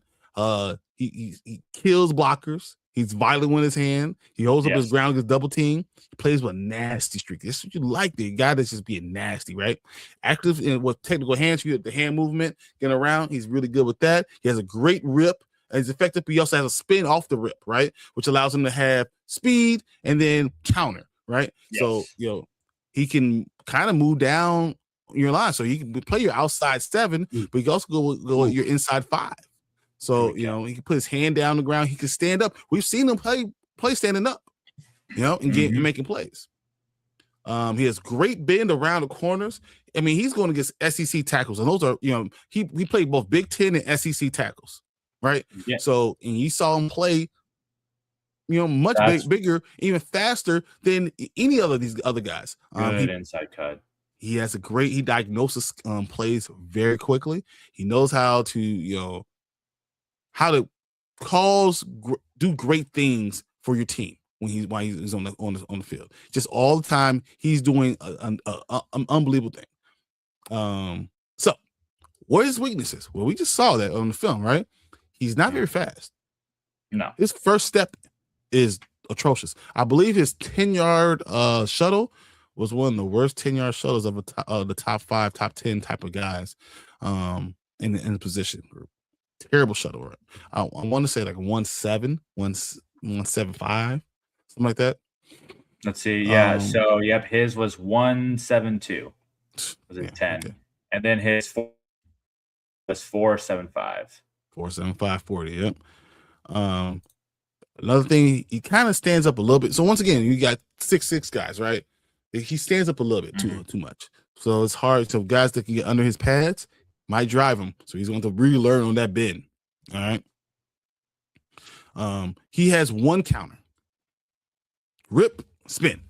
He kills blockers. He's violent with his hand. He holds up his ground, gets double team. He plays with a nasty streak. This is what you like. The guy that's just being nasty, right? Active in with technical hands, the hand movement, getting around. He's really good with that. He has a great rip. He's effective, but he also has a spin off the rip, right? Which allows him to have speed and then counter, right? Yes. So, he can kind of move down your line. So he can play your outside 7, but he can also go your inside 5. So, he can put his hand down the ground. He can stand up. We've seen him play standing up, and making plays. He has great bend around the corners. I mean, he's going against SEC tackles, and those are, he played both Big Ten and SEC tackles. Right. Yeah. So, and you saw him play, much bigger, even faster than any other of these other guys. Good inside cut. He has he diagnoses plays very quickly. He knows how to, how to do great things for your team while he's on the field. Just all the time, he's doing an unbelievable thing. So, what are his weaknesses? Well, we just saw that on the film, right? He's not very fast. No. His first step is atrocious. I believe his 10-yard shuttle was one of the worst 10-yard shuttles of the top 5, top 10 type of guys in the position group. Terrible shuttle run. I want to say like 1.7, 1.75, something like that. Let's see. Yeah. His was 1.72. Was it 10? Okay. And then his was 4.75. 4.75, 40. Yep. Another thing, he kind of stands up a little bit. So once again, you got 6'6" guys, right? He stands up a little bit too much. So it's hard. So guys that can get under his pads might drive him. So he's going to really learn on that bend. All right. He has one counter. Rip, spin.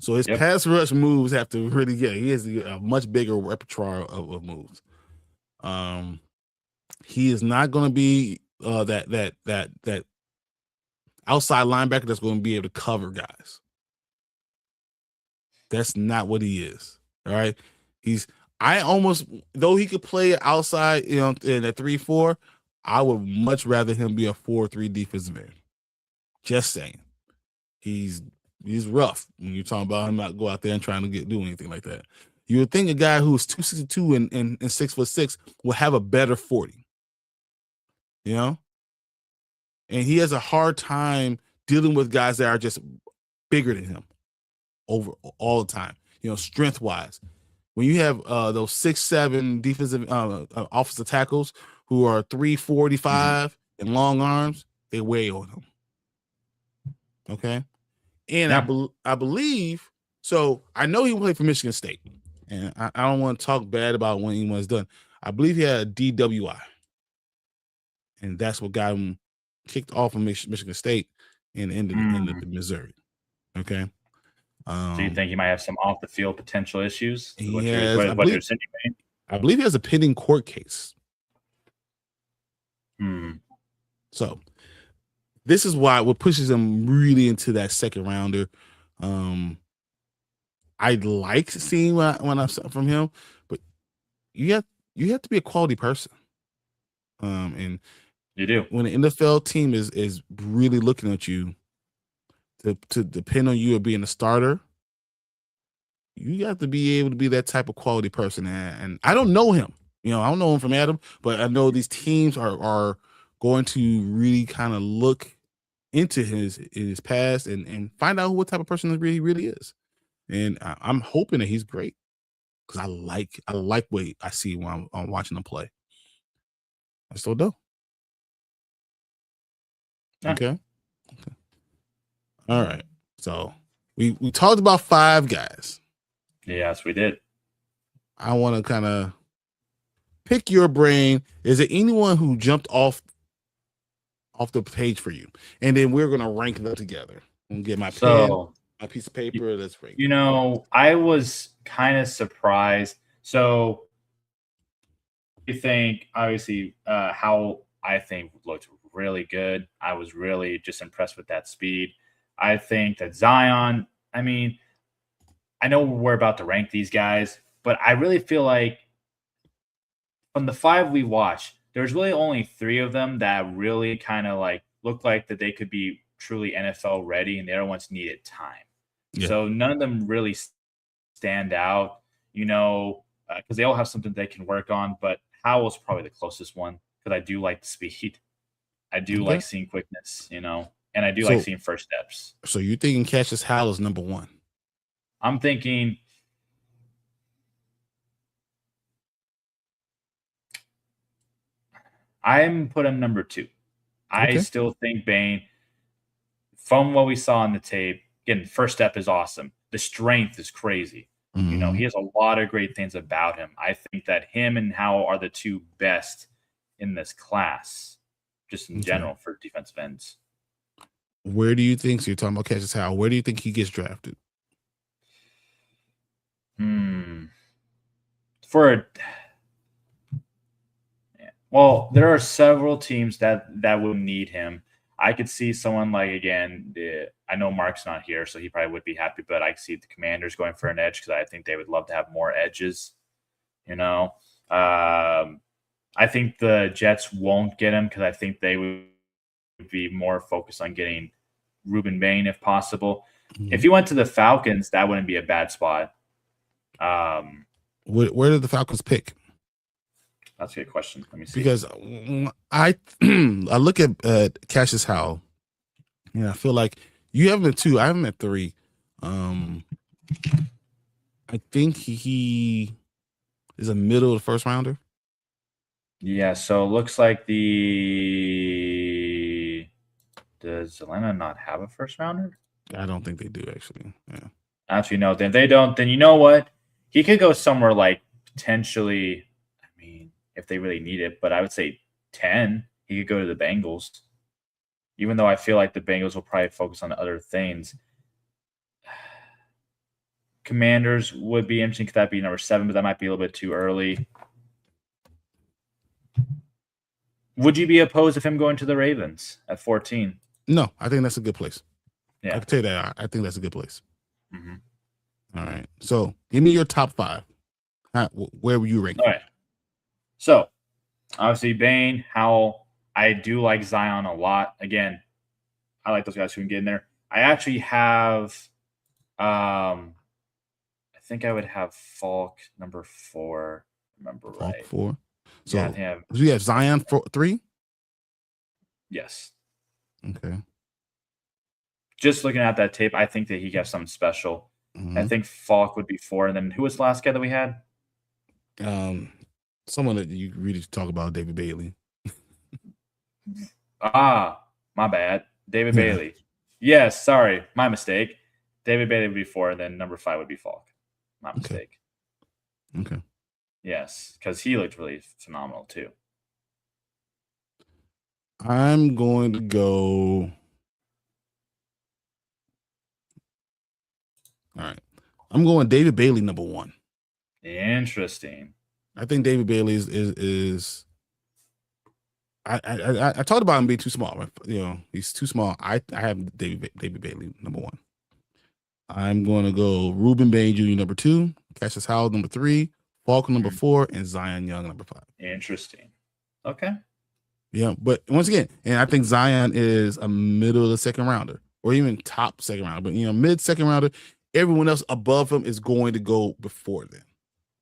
So his pass rush moves have to really get. He has a much bigger repertoire of moves. He is not going to be that outside linebacker that's going to be able to cover guys. That's not what he is. All right. Though he could play outside, in a 3-4, I would much rather him be a 4-3 defensive end. Just saying. He's rough when you're talking about him not go out there and trying to do anything like that. You would think a guy who's 262 and 6'6" will have a better 40. And he has a hard time dealing with guys that are just bigger than him over all the time, strength wise. When you have those 6'7" defensive offensive tackles who are 345 and long arms, they weigh on him. Okay. And I believe, so I know he played for Michigan State, and I don't want to talk bad about when anyone's done. I believe he had a DWI. And that's what got him kicked off of Michigan State and ended in Missouri. Okay. So you think he might have some off the field potential issues? I believe he has a pending court case. So this is what pushes him really into that second rounder. I like seeing when I saw from him, but you have to be a quality person. And you do. When the NFL team is really looking at you to depend on you being a starter, you got to be able to be that type of quality person. And I don't know him. I don't know him from Adam, but I know these teams are going to really kind of look into his past and find out what type of person he really is. And I'm hoping that he's great because I like what I see when I'm watching him play. I still do. Yeah. Okay. All right. So we talked about 5 guys. Yes, we did. I want to kind of pick your brain. Is there anyone who jumped off the page for you? And then we're gonna rank them together. I'm gonna get my pen, my piece of paper. Let's rank. I was kind of surprised. So you think obviously how I think looked really good. I was really just impressed with that speed. I think that Zion, I mean, I know we're about to rank these guys, but I really feel like from the 5 we watched, there's really only 3 of them that really kind of like look like that they could be truly NFL ready, and the other ones needed time. Yeah. So none of them really stand out, because they all have something they can work on. But Howell's probably the closest one because I do like the speed. I do like seeing quickness, and I do like seeing first steps. So you're thinking Cassius Howell is number 1? I'm thinking I'm put him number 2. I still think Bane, from what we saw on the tape, again, first step is awesome. The strength is crazy. Mm-hmm. He has a lot of great things about him. I think that him and Howell are the 2 best in this class, just in general for defensive ends. Where do you think, so you're talking about Cassius Howell, where do you think he gets drafted? Well, there are several teams that would need him. I could see someone like, again, I know Mark's not here, so he probably would be happy, but I could see the Commanders going for an edge because I think they would love to have more edges. I think the Jets won't get him because I think they would be more focused on getting Ruben Bain if possible. Mm-hmm. If you went to the Falcons, that wouldn't be a bad spot. Where did the Falcons pick? That's a good question. Let me see. Because I look at Cassius Howell, and I feel like you have him at 2. I have him at 3. I think he is a middle of the first rounder. Yeah, so it looks like does Atlanta not have a first rounder? I don't think they do, actually. Yeah. Actually, no. Then they don't. Then you know what? He could go somewhere like potentially. I mean, if they really need it, but I would say 10. He could go to the Bengals, even though I feel like the Bengals will probably focus on other things. Commanders would be interesting. Could that be number 7? But that might be a little bit too early. Would you be opposed of him going to the Ravens at 14? No, I think that's a good place. Yeah, I can tell you that. I think that's a good place. Mm-hmm. All right. So give me your top 5. Where were you ranking? All right. So obviously Bane, Howell. I do like Zion a lot. Again, I like those guys who can get in there. I actually have, I think I would have Falk number 4. Remember Falk right? 4. So yeah, you have Zion 3? Yes. Okay. Just looking at that tape, I think that he got something special. Mm-hmm. I think Falk would be 4. And then who was the last guy that we had? Someone that you really talk about, David Bailey. My bad. David Bailey. Yes, sorry. My mistake. David Bailey would be 4, and then number 5 would be Falk. My mistake. Okay. Yes, because he looked really phenomenal too. I'm going to go. All right. I'm going David Bailey number 1. Interesting. I think David Bailey is I talked about him being too small. He's too small. I have David Bailey number 1. I'm going to go Ruben Bain Jr. number 2, Cassius Howell number 3, Falk number 4, and Zion Young number 5. Interesting. Okay. Yeah, but once again, and I think Zion is a middle of the second rounder, or even top second rounder, but mid second rounder. everyone else above him is going to go before them.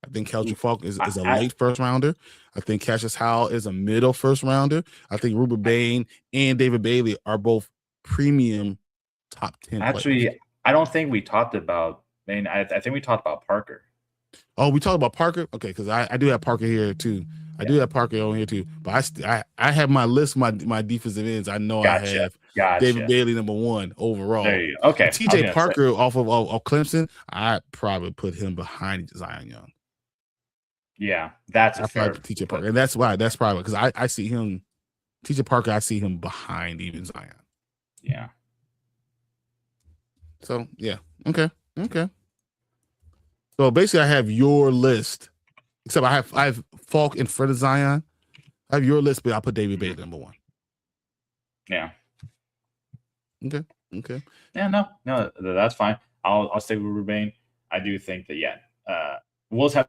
I think Keldrick Falk is a late first rounder. I think Cassius Howell is a middle first rounder. I think Ruben Bain and David Bailey are both premium top 10 Actually, players. I don't think we talked about Bain. I think we talked about Parker. Oh, we talked about Parker? Okay, because I do have Parker here too. I do have Parker on here too. But I have my list, my defensive ends. I know I have David Bailey number 1 overall. There you go. Okay. TJ Parker off of Clemson, I probably put him behind Zion Young. Yeah, that's a fair TJ Parker. And that's why. That's probably because I see him, TJ Parker, I see him behind even Zion. Yeah. So, yeah. Okay. So basically I have your list, except I have Falk in front of Zion. I have your list, but I'll put David Bailey number 1. Yeah. Okay. Yeah, no, that's fine. I'll stay with Ruben. I do think that we'll just have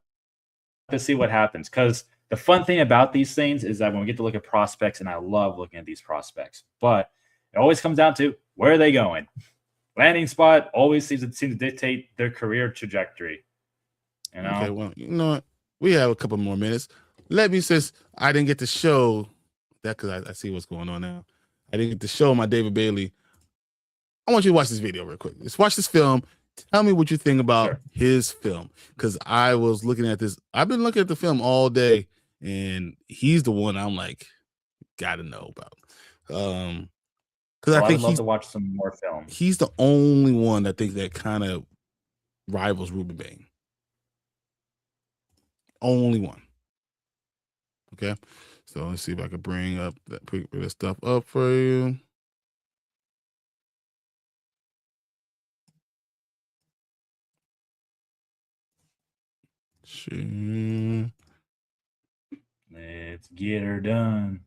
to see what happens, because the fun thing about these things is that when we get to look at prospects, and I love looking at these prospects, but it always comes down to where are they going. Landing spot always seems to dictate their career trajectory. You know? Okay, well, you know what? We have a couple more minutes. Let me, since I didn't get to show that, because I see what's going on now. I didn't get to show my David Bailey. I want you to watch this video real quick. Let's watch this film. Tell me what you think about his film, because I was looking at this. I've been looking at the film all day, and he's the one I'm like, gotta know about. Because I think I'd love to watch some more film. He's the only one I think that kind of rivals Ruben Bain. Only one. Okay, so let's see if I can bring up that stuff up for you. Sure. Let's get her done.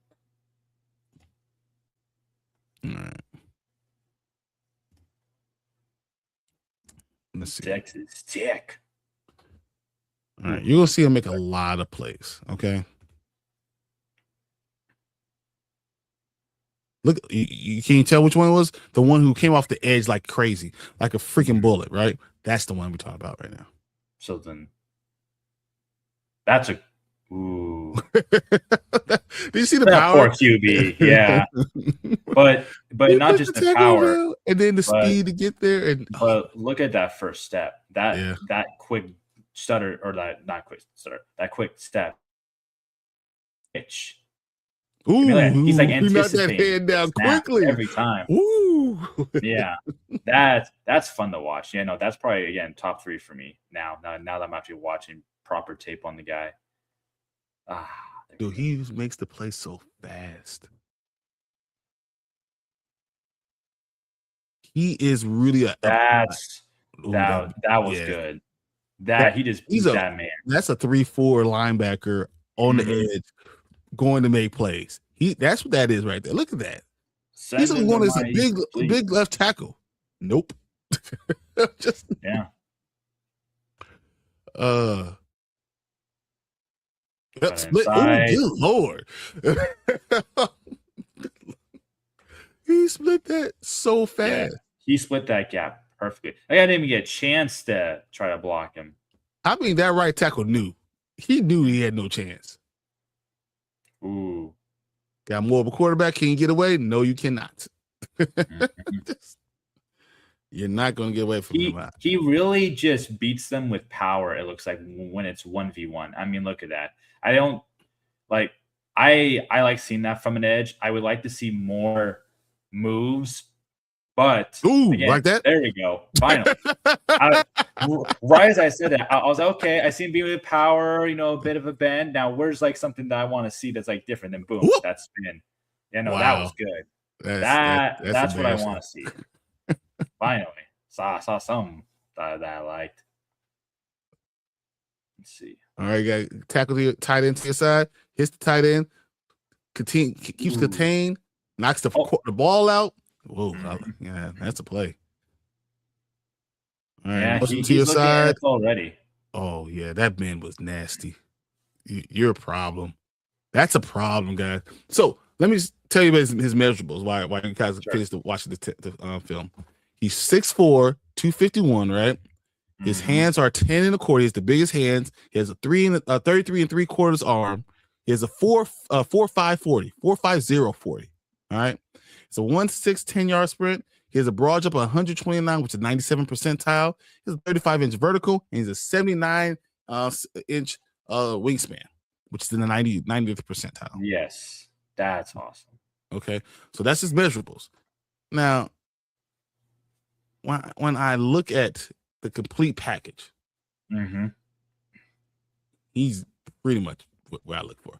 All right. Let's see. Texas Tech. All right, you're gonna see him make a lot of plays. Okay. Look, you can you tell which one it was? The one who came off the edge like crazy, like a freaking bullet, right? That's the one we're talking about right now. So then, that's a ooh. Did you see the that power? Poor QB, yeah. but not just the power, and then the speed to get there. And but look at that first step. That quick stutter, or that quick step. Pitch. Ooh, he's like anticipating that hand down quickly every time. Ooh, yeah, that's fun to watch. Yeah, no, that's probably again top 3 for me now. Now that I'm actually watching proper tape on the guy. Dude, he makes the play so fast. He is really that was good. He just beat that man. That's a 3-4 linebacker on the edge, going to make plays. That's what that is right there. Look at that. He's the one that's a big left tackle. Nope. Just yeah. Split. Oh, good Lord. He split that so fast. Yeah, he split that gap perfectly. I didn't even get a chance to try to block him. I mean, that right tackle knew. He knew he had no chance. Ooh. Got more of a quarterback. Can you get away? No, you cannot. You're not going to get away from him. He really just beats them with power, it looks like, when it's 1v1. I mean, look at that. I like seeing that from an edge. I would like to see more moves, but again, like that. There we go. Finally. Right as I said that, I was like, okay, I see him being with power, a bit of a bend. Now, where's like something that I want to see that's like different than boom? Whoop. That's spin. Yeah, no, that was good. That's what I want to see. Finally, saw something that I liked. Let's see. All right, you got tackle the tight end to your side, hits the tight end, keeps contained, knocks the ball out. Whoa, yeah, that's a play. All right, he's to your side already. Oh yeah, that man was nasty. You're a problem. That's a problem, guys. So let me just tell you about his measurables. Why you guys finish watching the film? He's 6'4", 251, right? His hands are 10 and a quarter. He has the biggest hands. He has a 33 and 3/4 arm. He has a 4.5 40, 4.50 40. All right. It's a 1.6 10-yard sprint. He has a broad jump of 129, which is 97 percentile. He has a 35-inch vertical, and he's a 79 inch wingspan, which is in the 90th percentile. Yes, that's awesome. Okay, so that's his measurables. Now, when I look at the complete package, he's pretty much what I look for.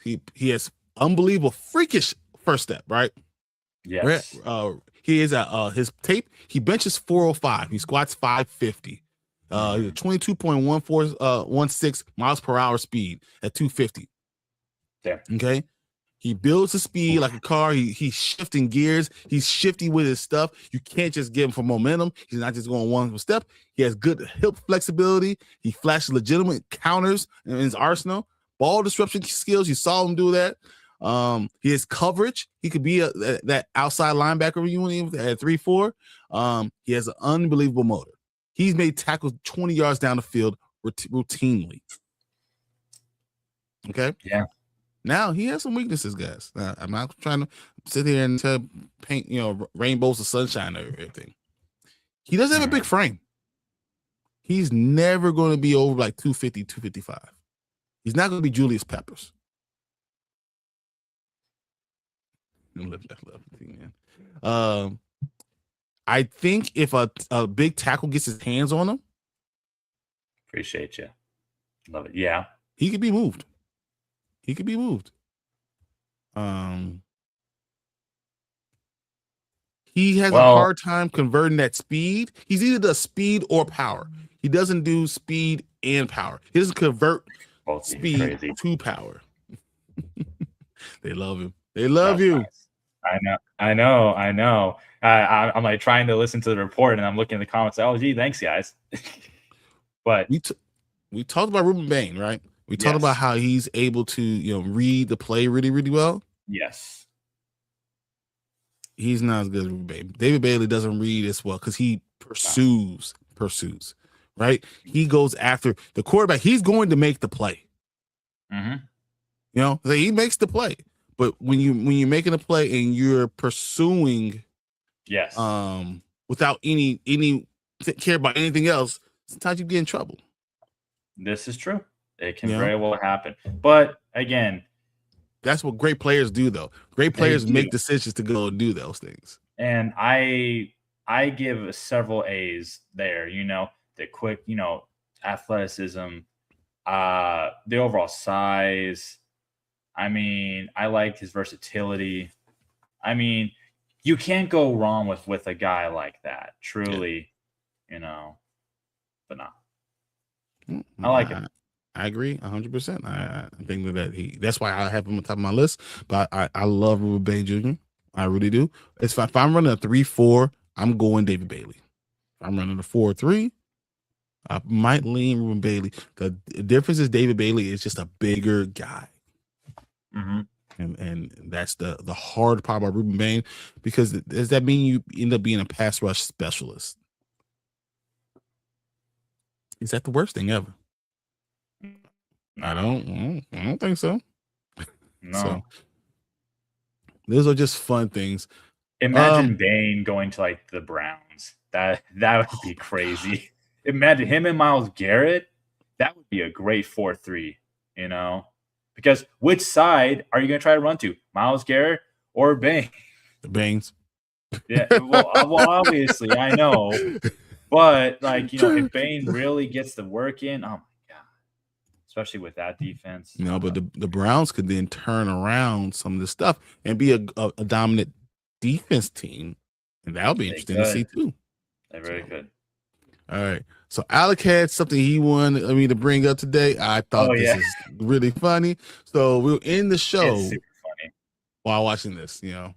He has unbelievable, freakish first step, right? Yes. He is at his tape. He benches 405. He squats 550. He's a 22.16 miles per hour speed at 250. Yeah. Okay. He builds the speed like a car. He's shifting gears. He's shifty with his stuff. You can't just give him for momentum. He's not just going one step. He has good hip flexibility. He flashes legitimate counters in his arsenal. Ball disruption skills. You saw him do that. He has coverage. He could be that outside linebacker unit at 3-4. He has an unbelievable motor. He's made tackles 20 yards down the field routinely. Okay. Yeah. Now he has some weaknesses, guys. I'm not trying to sit here and paint, rainbows of sunshine or everything. He doesn't have a big frame. He's never going to be over like 250, 255. He's not going to be Julius Peppers. I think if a big tackle gets his hands on him, appreciate you, love it. Yeah, he could be moved. He has a hard time converting that speed. He's either the speed or power. He doesn't do speed and power. He doesn't convert speed to power. They love him. They love you. Nice. I know. I'm like trying to listen to the report, and I'm looking in the comments. Oh, gee, thanks, guys. But we talked about Ruben Bain, right? We talked about how he's able to, read the play really, really well. Yes. He's not as good as Ruben Bain. David Bailey doesn't read as well because he pursues, right? He goes after the quarterback. He's going to make the play. He makes the play. But when you're making a play and you're pursuing, without any care about anything else, sometimes you get in trouble. This is true. It can very well happen. But again, that's what great players do, though. Great players make decisions to go and do those things. And I give several A's there. The quick, athleticism, the overall size. I mean, I like his versatility. I mean, you can't go wrong with a guy like that. Truly, But no, I like him. I agree 100%. I think that's why I have him on top of my list. But I love Ruben Bain Jr. I really do. If I'm running a 3-4, I'm going David Bailey. If I'm running a 4-3, I might lean Ruben Bailey. The difference is David Bailey is just a bigger guy. And that's the hard part about Ruben Bain, because does that mean you end up being a pass rush specialist? Is that the worst thing ever? I don't think so. No. So, those are just fun things. Imagine Bain going to like the Browns. That would be crazy. Imagine him and Myles Garrett. That would be a great 4-3, Because which side are you going to try to run to? Myles Garrett or Bain? The Bains. Yeah, well, obviously, I know. But, if Bain really gets the work in, oh, my God. Especially with that defense. But the Browns could then turn around some of the stuff and be a dominant defense team. And that'll be interesting to see, too. They really could. All right. So Alec had something he wanted me to bring up today. I thought this is really funny. So we'll end the show super funny while watching this. It's a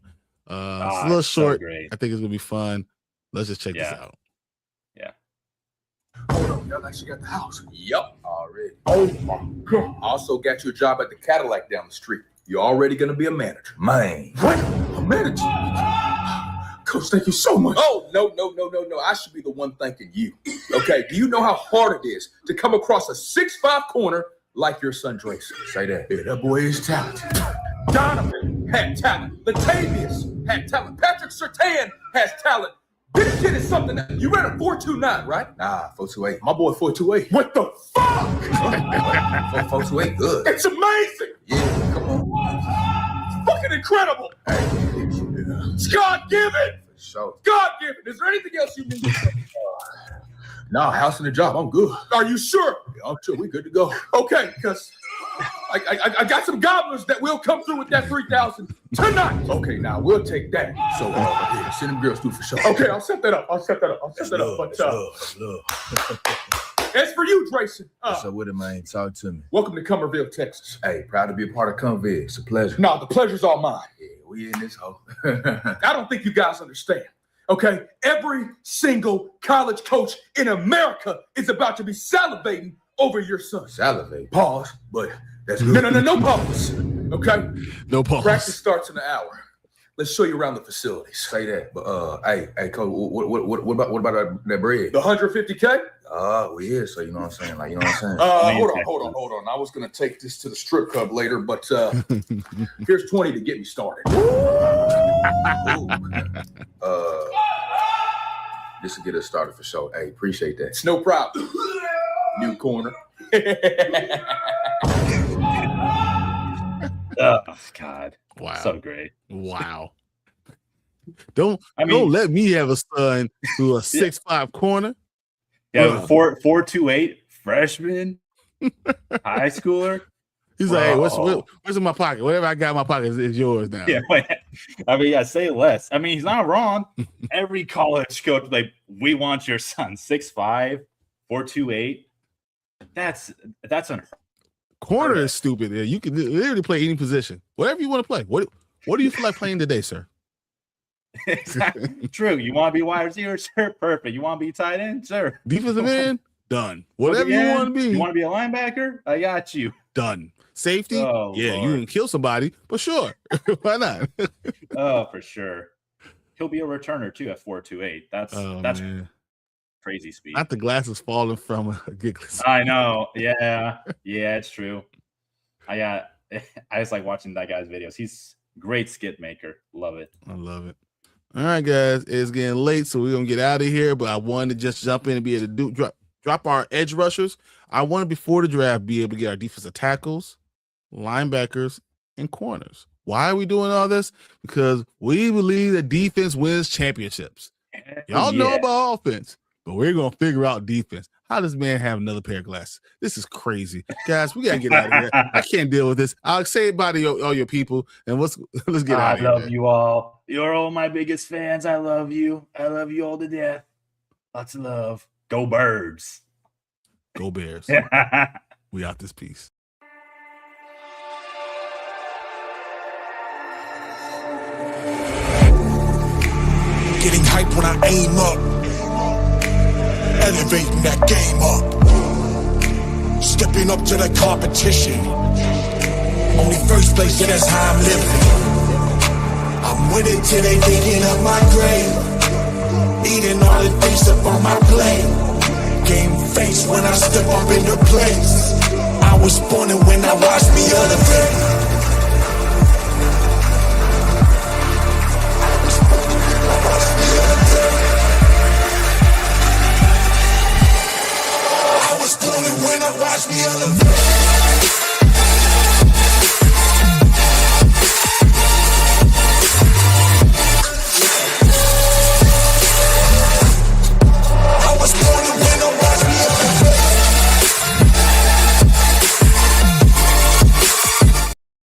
little short. So I think it's gonna be fun. Let's just check this out. Yeah. Hold on, y'all actually got the house. Yep, already. Oh my God. Also got you a job at the Cadillac down the street. You're already gonna be a manager. Man. What? A manager? Coach, thank you so much. Oh, no. I should be the one thanking you. Okay, do you know how hard it is to come across a 6'5" corner like your son, Drayson? Say that. Yeah, that boy is talented. Donovan had talent. Latavius had talent. Patrick Surtain has talent. This kid is something that you ran a 4.29, right? Nah, 4.28. My boy 4.28. What the fuck? 4.28, good. It's amazing. Yeah, come on. It's fucking incredible. Hey, it's God-given. For sure. God-given. Is there anything else you need? Nah, house and a job. I'm good. Are you sure? Yeah, I'm sure. We good to go. Okay, because I got some gobblers that will come through with that 3,000 tonight. Okay, now we'll take that. So yeah, send them girls through for sure. Okay, I'll set that up. But as for you, Drayson, so what, man? Talk to me. Welcome to Cumberville, Texas. Hey, proud to be a part of Cumberville. It's a pleasure. No, the pleasure's all mine. Yeah, we in this hole. I don't think you guys understand. Okay, every single college coach in America is about to be salivating over your son. Salivate. Pause, but That's good. no pause. Okay, No pause. practice starts in an hour. Let's show you around the facilities. Say that. But hey, coach, what about that bread? The 150K. Oh, yeah. So you know what I'm saying? Like, you know what I'm saying? Hold on. I was gonna take this to the strip club later, but here's 20 to get me started. This will get us started for sure. Hey, appreciate that. It's no problem. New corner. Oh God! Wow. So great. Wow. Don't let me have a son who a 6'5" corner. Yeah, 4.28 freshman, high schooler. He's like, hey, what's in my pocket? Whatever I got in my pocket is yours now. Yeah, say less. I mean, he's not wrong. Every college coach, like, we want your son 6'5", 4.28. That's unheard. Corner is stupid. Yeah, you can literally play any position, whatever you want to play. What do you feel like playing today, sir? Exactly. True. You want to be wide receiver, sir? Perfect. You want to be tight end, sir? Defensive end, done. Whatever you want to be. You want to be a linebacker? I got you. Done. Safety, yeah, Lord. you can kill somebody, but sure, why not? Oh, for sure. He'll be a returner too at 4.28. That's man. Crazy speed. Not the glasses falling from a giggling. I know. Yeah, it's true. I just like watching that guy's videos. He's great skit maker. Love it. I love it. All right, guys, it's getting late, so we're gonna get out of here. But I wanted to just jump in and be able to drop our edge rushers. I wanted before the draft be able to get our defensive tackles, linebackers, and corners. Why are we doing all this? Because we believe that defense wins championships. Y'all know about offense, but we're gonna figure out defense. How does man have another pair of glasses? This is crazy, guys. We gotta get out of here. I can't deal with this. I'll say it bye to all your people, and let's get out of here. I love you all. You're all my biggest fans. I love you. I love you all to death. Lots of love. Go Birds. Go Bears. We out this piece. Getting hype when I aim up, elevating that game up, stepping up to the competition. Only first place, yeah, that's how I'm living. I'm winning till they digging up my grave, eating all the things up on my plate. Game face when I step up in the place. I was born and when I watched me elevate. When I watch me elevate.